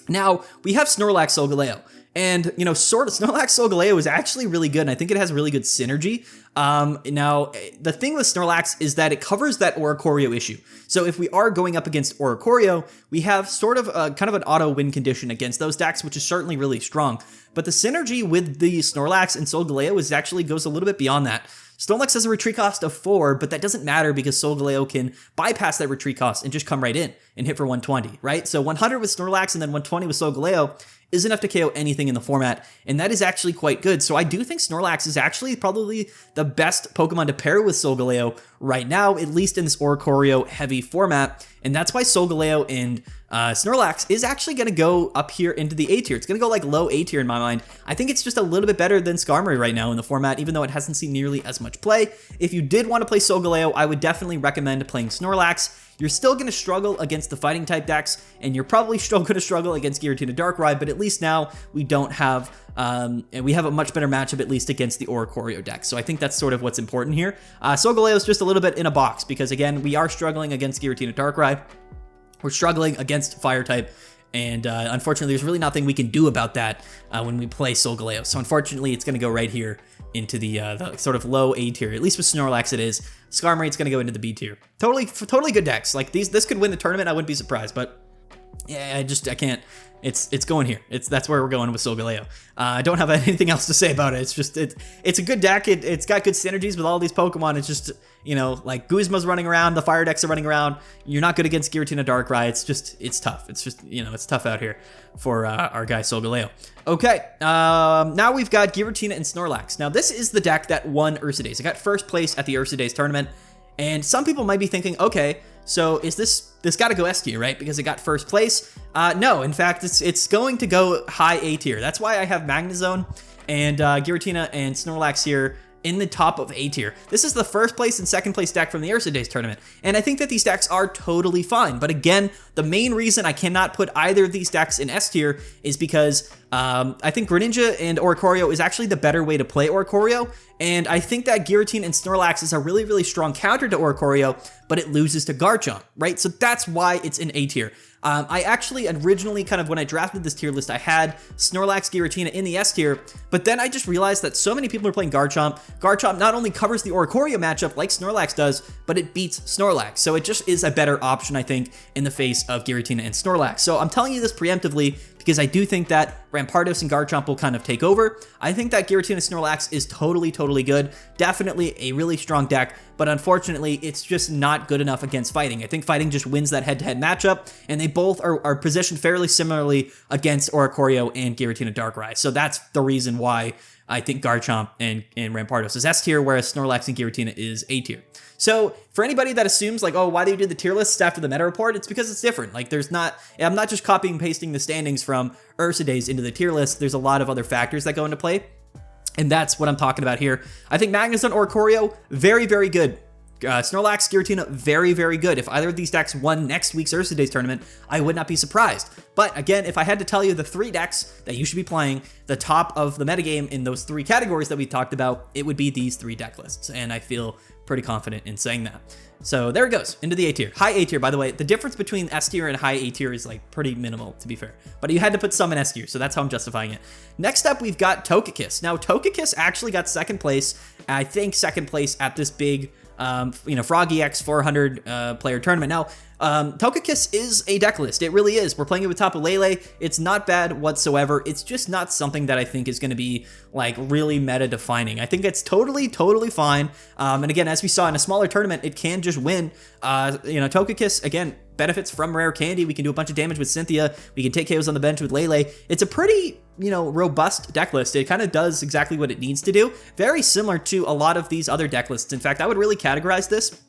A: Now, we have Snorlax Solgaleo. And, you know, sort of Snorlax Solgaleo is actually really good, and I think it has really good synergy. Now, the thing with Snorlax is that it covers that Oricorio issue. So if we are going up against Oricorio, we have sort of a, kind of an auto win condition against those decks, which is certainly really strong. But the synergy with the Snorlax and Solgaleo is actually goes a little bit beyond that. Snorlax has a retreat cost of 4, but that doesn't matter because Solgaleo can bypass that retreat cost and just come right in and hit for 120, right? So 100 with Snorlax and then 120 with Solgaleo is enough to KO anything in the format, and that is actually quite good. So I do think Snorlax is actually probably the best Pokemon to pair with Solgaleo right now, at least in this Oricorio heavy format, and that's why Solgaleo and Snorlax is actually going to go up here into the A tier. It's going to go like low A tier in my mind. I think it's just a little bit better than Skarmory right now in the format, even though it hasn't seen nearly as much play. If you did want to play Solgaleo, I would definitely recommend playing Snorlax. You're still going to struggle against the fighting type decks, and you're probably still going to struggle against Giratina Darkrai, but at least now we don't have, we have a much better matchup at least against the Oricorio deck. So I think that's sort of what's important here. Solgaleo is just a little bit in a box because, again, we are struggling against Giratina Darkrai. We're struggling against fire type, and unfortunately, there's really nothing we can do about that when we play Solgaleo. So unfortunately, it's going to go right here into the sort of low A tier. At least with Snorlax it is. Skarmory, it's going to go into the B tier. Totally good decks. Like this could win the tournament. I wouldn't be surprised, but yeah, I can't. It's going here. That's where we're going with Solgaleo. I don't have anything else to say about it. It's just it's a good deck. It's got good synergies with all these Pokemon. It's just, you know, like Guzma's running around, the fire decks are running around. You're not good against Giratina Darkrai. It's tough. It's just, you know, it's tough out here for our guy Solgaleo. Okay, now we've got Giratina and Snorlax. Now this is the deck that won Ursa Days. It got first place at the Ursa Days tournament, and some people might be thinking, okay, so is this got to go S tier, right? Because it got first place. No, in fact, it's going to go high A tier. That's why I have Magnezone and Giratina and Snorlax here in the top of A tier. This is the first place and second place deck from the Ursa Days tournament, and I think that these decks are totally fine. But again, the main reason I cannot put either of these decks in S tier is because I think Greninja and Oricorio is actually the better way to play Oricorio, and I think that Giratina and Snorlax is a really, really strong counter to Oricorio, but it loses to Garchomp, right? So that's why it's in A tier. I actually originally kind of, when I drafted this tier list, I had Snorlax Giratina in the S tier, but then I just realized that so many people are playing Garchomp. Garchomp not only covers the Oricorio matchup like Snorlax does, but it beats Snorlax. So it just is a better option, I think, in the face of Giratina and Snorlax. So I'm telling you this preemptively because I do think that Rampardos and Garchomp will kind of take over. I think that Giratina Snorlax is totally good. Definitely a really strong deck, but unfortunately, it's just not good enough against fighting. I think fighting just wins that head-to-head matchup, and they both are positioned fairly similarly against Oricorio and Giratina Darkrai. So that's the reason why I think Garchomp and Rampardos is S tier, whereas Snorlax and Giratina is A tier. So for anybody that assumes like, oh, why do you do the tier lists after the meta report? It's because it's different. Like I'm not just copying and pasting the standings from Ursa Days into the tier list. There's a lot of other factors that go into play, and that's what I'm talking about here. I think Magnezone Oricorio, very good. Snorlax, Giratina, very good. If either of these decks won next week's Ursa Days tournament, I would not be surprised. But again, if I had to tell you the 3 decks that you should be playing, the top of the metagame in those 3 categories that we talked about, it would be these 3 deck lists, and I feel pretty confident in saying that. So there it goes, into the A tier. High A tier, by the way. The difference between S tier and high A tier is like pretty minimal, to be fair. But you had to put some in S tier, so that's how I'm justifying it. Next up, we've got Togekiss. Now, Togekiss actually got second place, I think second place at this big Frog EX 400 player tournament. Now, Togekiss is a deck list. It really is. We're playing it with Tapu Lele. It's not bad whatsoever. It's just not something that I think is going to be like really meta defining. I think it's totally fine. And again, as we saw in a smaller tournament, it can just win. Togekiss, again, benefits from rare candy. We can do a bunch of damage with Cynthia. We can take KOs on the bench with Lele. It's a pretty, robust deck list. It kind of does exactly what it needs to do. Very similar to a lot of these other deck lists. In fact, I would really categorize this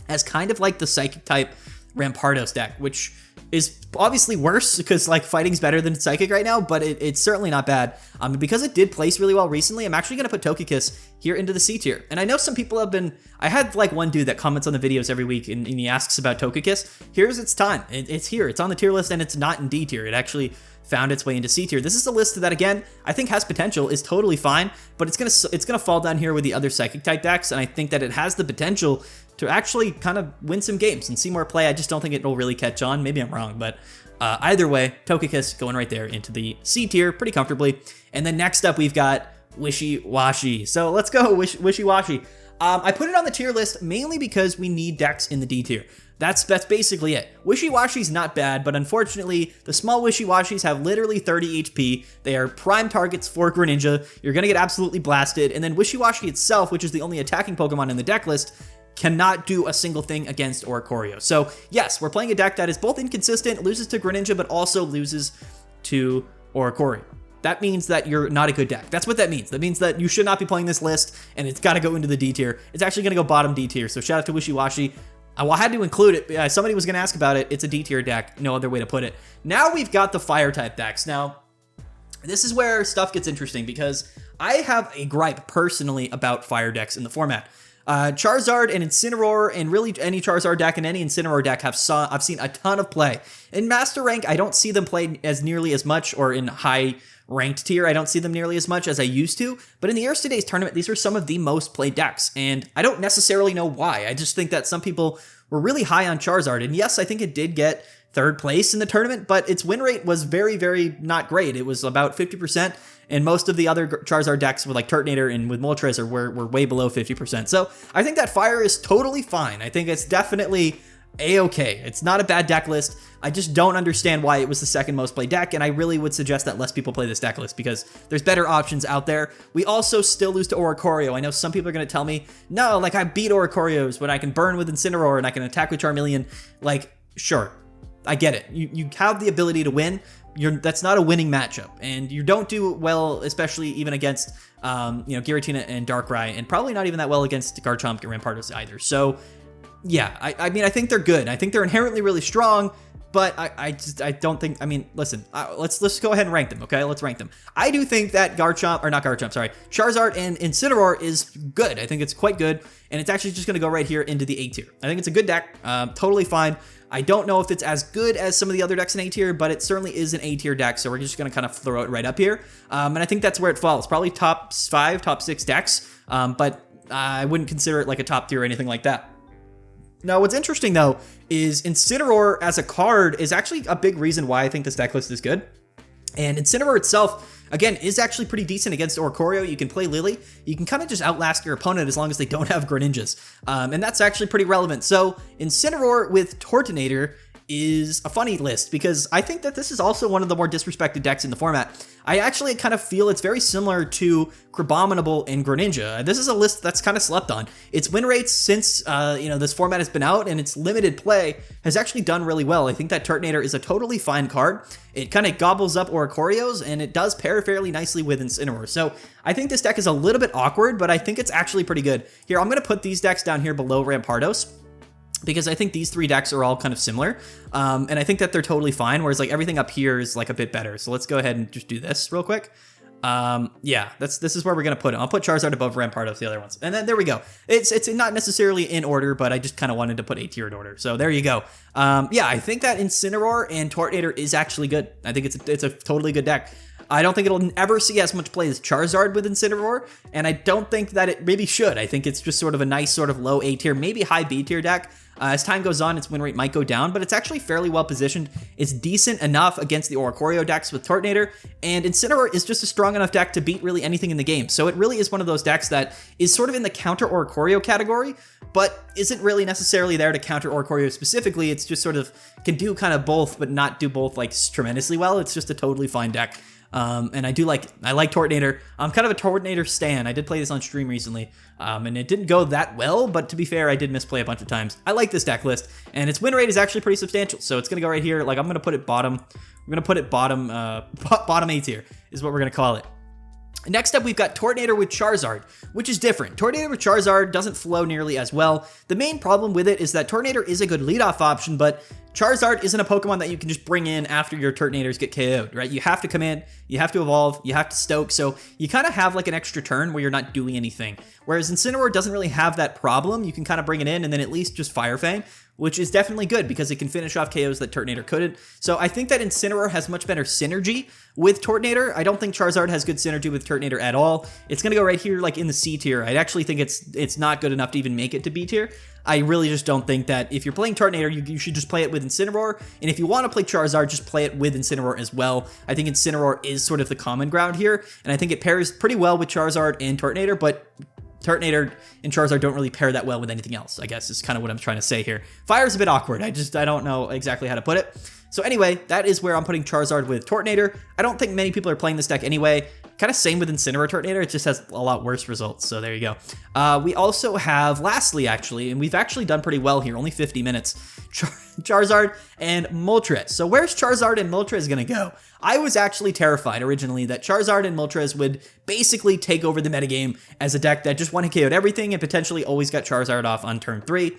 A: as kind of like the Psychic type Rampardos deck, which is obviously worse because like fighting's better than Psychic right now, but it's certainly not bad. Because it did place really well recently, I'm actually going to put Togekiss here into the C tier. And I know some people have been, I had like one dude that comments on the videos every week and he asks about Togekiss. Here's its time. It's here. It's on the tier list and it's not in D tier. It actually found its way into C tier. This is a list that, again, I think has potential, is totally fine, but it's gonna fall down here with the other Psychic type decks, and I think that it has the potential to actually kind of win some games and see more play. I just don't think it'll really catch on. Maybe I'm wrong, but either way, Togekiss going right there into the C tier pretty comfortably. And then next up, we've got Wishiwashi. So let's go Wishiwashi. I put it on the tier list mainly because we need decks in the D tier. That's basically it. Wishiwashi's not bad, but unfortunately, the small Wishiwashis have literally 30 HP. They are prime targets for Greninja. You're gonna get absolutely blasted. And then Wishiwashi itself, which is the only attacking Pokemon in the deck list, cannot do a single thing against Oricorio. So yes, we're playing a deck that is both inconsistent, loses to Greninja, but also loses to Oricorio. That means that you're not a good deck. That's what that means. That means that you should not be playing this list, and it's got to go into the D tier. It's actually going to go bottom D tier, so shout out to Wishiwashi. I had to include it. Somebody was going to ask about it. It's a D tier deck. No other way to put it. Now we've got the fire type decks. Now, this is where stuff gets interesting because I have a gripe personally about fire decks in the format. Charizard and Incineroar, and really any Charizard deck and any Incineroar deck I've seen a ton of play. In Master Rank, I don't see them played as nearly as much, or in high ranked tier, I don't see them nearly as much as I used to. But in the Years Today's tournament, these are some of the most played decks, and I don't necessarily know why. I just think that some people were really high on Charizard, and yes, I think it did get third place in the tournament, but its win rate was very, very not great. It was about 50%, and most of the other Charizard decks with like Tortinator and with Moltres were way below 50%. So I think that fire is totally fine. I think it's definitely a-okay. It's not a bad deck list. I just don't understand why it was the second most played deck, and I really would suggest that less people play this deck list because there's better options out there. We also still lose to Oricorio. I know some people are going to tell me, no, like I beat Oricorios when I can burn with Incineroar and I can attack with Charmeleon. Like, sure, I get it. You have the ability to win. That's not a winning matchup, and you don't do well, especially even against Giratina and Darkrai, and probably not even that well against Garchomp and Rampardos either. So yeah, I mean, I think they're good. I think they're inherently really strong, but I don't think, I mean, listen, let's go ahead and rank them, okay? Let's rank them. I do think that Charizard and Incineroar is good. I think it's quite good, and it's actually just going to go right here into the A tier. I think it's a good deck, totally fine. I don't know if it's as good as some of the other decks in A tier, but it certainly is an A tier deck, so we're just going to kind of throw it right up here. And I think that's where it falls. Probably top 5, top 6 decks, but I wouldn't consider it like a top tier or anything like that. Now, what's interesting, though, is Incineroar as a card is actually a big reason why I think this deck list is good. And Incineroar itself, again, is actually pretty decent against Oricorio. You can play Lily. You can kind of just outlast your opponent as long as they don't have Greninjas. And that's actually pretty relevant. So Incineroar with Tortinator is a funny list because I think that this is also one of the more disrespected decks in the format. I actually kind of feel it's very similar to Crabominable and Greninja. This is a list that's kind of slept on. Its win rates since this format has been out and its limited play has actually done really well. I think that Tortinator is a totally fine card. It kind of gobbles up Oricorios, and it does pair fairly nicely with Incineroar. So I think this deck is a little bit awkward, but I think it's actually pretty good. Here, I'm going to put these decks down here below Rampardos, because I think these 3 decks are all kind of similar, and I think that they're totally fine, whereas like everything up here is like a bit better. So let's go ahead and just do this real quick. Yeah, this is where we're gonna put it. I'll put Charizard above Rampardos, the other ones, and then there we go. It's not necessarily in order, but I just kind of wanted to put A tier in order. So there you go. Yeah, I think that Incineroar and Tortinator is actually good. I think it's a totally good deck. I don't think it'll ever see as much play as Charizard with Incineroar, and I don't think that it maybe should. I think it's just sort of a nice sort of low A tier, maybe high B tier deck. As time goes on, its win rate might go down, but it's actually fairly well positioned. It's decent enough against the Oricorio decks with Tortinator, and Incineroar is just a strong enough deck to beat really anything in the game. So it really is one of those decks that is sort of in the counter Oricorio category, but isn't really necessarily there to counter Oricorio specifically. It's just sort of can do kind of both, but not do both like tremendously well. It's just a totally fine deck. And I like Tortinator. I'm kind of a Tortinator stan. I did play this on stream recently, and it didn't go that well, but to be fair, I did misplay a bunch of times. I like this deck list, and its win rate is actually pretty substantial, so it's going to go right here. Like, I'm going to put it bottom. We're going to put it bottom A tier is what we're going to call it. Next up, we've got Tortinator with Charizard, which is different. Tortinator with Charizard doesn't flow nearly as well. The main problem with it is that Tortinator is a good leadoff option, but Charizard isn't a Pokemon that you can just bring in after your Tortinators get KO'd, right? You have to come in, you have to evolve, you have to stoke, so you kind of have like an extra turn where you're not doing anything. Whereas Incineroar doesn't really have that problem. You can kind of bring it in and then at least just Fire Fang, which is definitely good because it can finish off KOs that Tortinator couldn't. So I think that Incineroar has much better synergy with Tortinator. I don't think Charizard has good synergy with Tortinator at all. It's going to go right here like in the C tier. I actually think it's not good enough to even make it to B tier. I really just don't think that if you're playing Tortinator, you should just play it with Incineroar. And if you want to play Charizard, just play it with Incineroar as well. I think Incineroar is sort of the common ground here. And I think it pairs pretty well with Charizard and Tortinator, but Tortinator and Charizard don't really pair that well with anything else, I guess is kind of what I'm trying to say here. Fire's a bit awkward. I don't know exactly how to put it. So anyway, that is where I'm putting Charizard with Tortinator. I don't think many people are playing this deck anyway. Kind of same with Incineroar Tortinator, it just has a lot worse results, so there you go. We also have, lastly actually, and we've actually done pretty well here, only 50 minutes, Charizard and Moltres. So where's Charizard and Moltres gonna go? I was actually terrified originally that Charizard and Moltres would basically take over the metagame as a deck that just one-hit KO'd everything and potentially always got Charizard off on turn 3.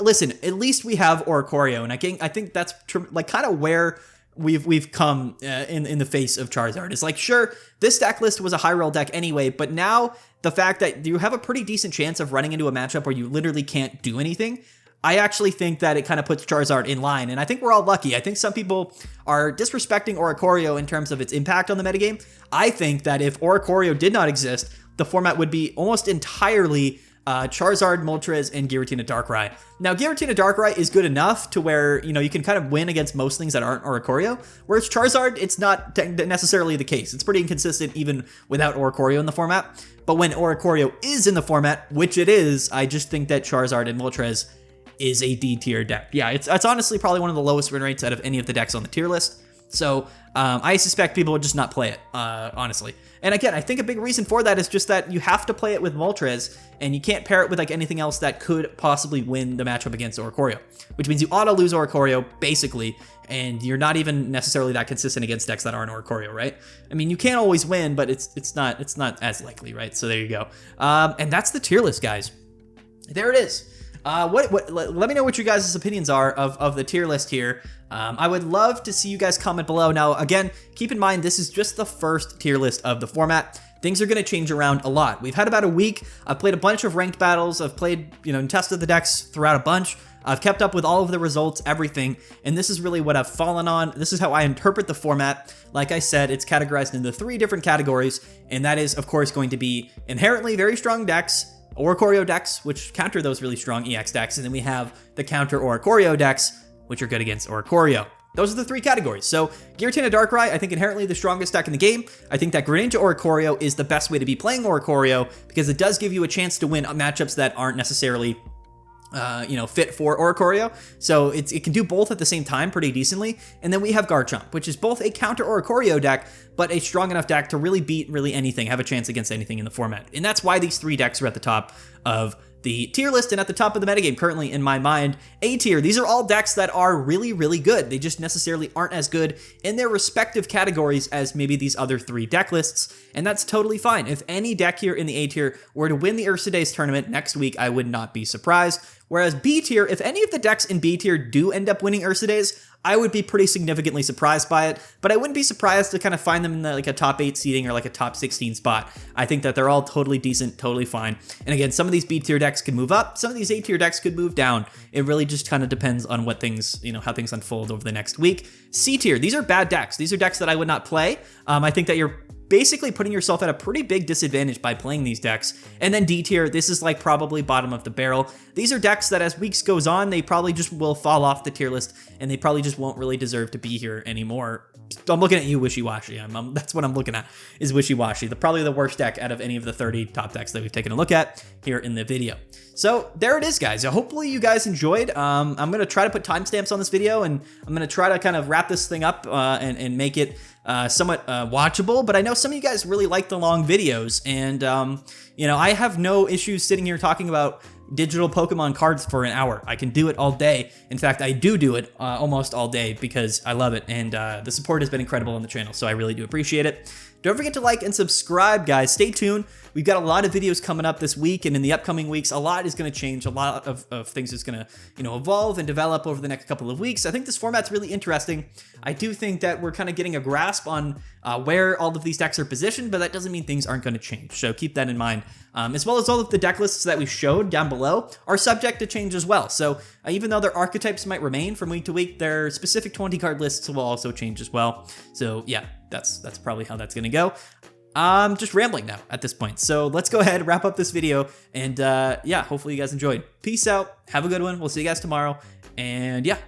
A: Listen, at least we have Oricorio, and I think that's like kind of where we've come in the face of Charizard. It's like, sure, this deck list was a high roll deck anyway, but now the fact that you have a pretty decent chance of running into a matchup where you literally can't do anything, I actually think that it kind of puts Charizard in line, and I think we're all lucky. I think some people are disrespecting Oricorio in terms of its impact on the metagame. I think that if Oricorio did not exist, the format would be almost entirely Charizard, Moltres, and Giratina Darkrai. Now, Giratina Darkrai is good enough to where, you can kind of win against most things that aren't Oricorio, whereas Charizard, it's not necessarily the case. It's pretty inconsistent even without Oricorio in the format, but when Oricorio is in the format, which it is, I just think that Charizard and Moltres is a D tier deck. Yeah, it's honestly probably one of the lowest win rates out of any of the decks on the tier list. So I suspect people would just not play it, honestly. And again, I think a big reason for that is just that you have to play it with Moltres, and you can't pair it with like anything else that could possibly win the matchup against Oricorio, which means you ought to lose Oricorio, basically, and you're not even necessarily that consistent against decks that aren't Oricorio, right? I mean, you can't always win, but it's not as likely, right? So there you go. And that's the tier list, guys. There it is. Let me know what you guys' opinions are of the tier list here. I would love to see you guys comment below. Now, again, keep in mind, this is just the first tier list of the format. Things are going to change around a lot. We've had about a week. I've played a bunch of ranked battles. I've played, and tested the decks throughout a bunch. I've kept up with all of the results, everything, and this is really what I've fallen on. This is how I interpret the format. Like I said, it's categorized into 3 different categories, and that is, of course, going to be inherently very strong decks, Oricorio decks, which counter those really strong EX decks, and then we have the counter Oricorio decks, which are good against Oricorio. Those are the 3 categories. So Giratina Darkrai, I think inherently the strongest deck in the game. I think that Greninja Oricorio is the best way to be playing Oricorio because it does give you a chance to win matchups that aren't necessarily fit for Oricorio. So it can do both at the same time pretty decently. And then we have Garchomp, which is both a counter Oricorio deck, but a strong enough deck to really beat anything, have a chance against anything in the format. And that's why these 3 decks are at the top of the tier list and at the top of the metagame currently in my mind. A tier, these are all decks that are really, really good. They just necessarily aren't as good in their respective categories as maybe these other 3 deck lists, and that's totally fine. If any deck here in the A tier were to win the Ursa Days tournament next week, I would not be surprised. Whereas B tier, if any of the decks in B tier do end up winning Ursa Days, I would be pretty significantly surprised by it, but I wouldn't be surprised to kind of find them in like a top 8 seeding or like a top 16 spot. I think that they're all totally decent, totally fine. And again, some of these B tier decks could move up, some of these A tier decks could move down. It really just kind of depends on what things, how things unfold over the next week. C tier, these are bad decks. These are decks that I would not play. I think that you're basically putting yourself at a pretty big disadvantage by playing these decks. And then D tier, this is like probably bottom of the barrel. These are decks that as weeks goes on, they probably just will fall off the tier list and they probably just won't really deserve to be here anymore. I'm looking at you, Wishiwashi. That's what I'm looking at, is Wishiwashi. Probably the worst deck out of any of the 30 top decks that we've taken a look at here in the video. So there it is, guys. Hopefully you guys enjoyed. I'm going to try to put timestamps on this video, and I'm going to try to kind of wrap this thing up and make it somewhat watchable. But I know some of you guys really like the long videos, and I have no issues sitting here talking about digital Pokemon cards for an hour. I can do it all day. In fact, I do it almost all day because I love it, and the support has been incredible on the channel, so I really do appreciate it. Don't forget to like and subscribe, guys. Stay tuned. We've got a lot of videos coming up this week, and in the upcoming weeks, a lot is going to change. A lot of things is going to, evolve and develop over the next couple of weeks. I think this format's really interesting. I do think that we're kind of getting a grasp on where all of these decks are positioned, but that doesn't mean things aren't going to change. So keep that in mind. As well as all of the deck lists that we showed down below are subject to change as well. So even though their archetypes might remain from week to week, their specific 20 card lists will also change as well. So yeah, that's probably how that's going to go. I'm just rambling now at this point. So let's go ahead and wrap up this video. And yeah, hopefully you guys enjoyed. Peace out. Have a good one. We'll see you guys tomorrow. And yeah,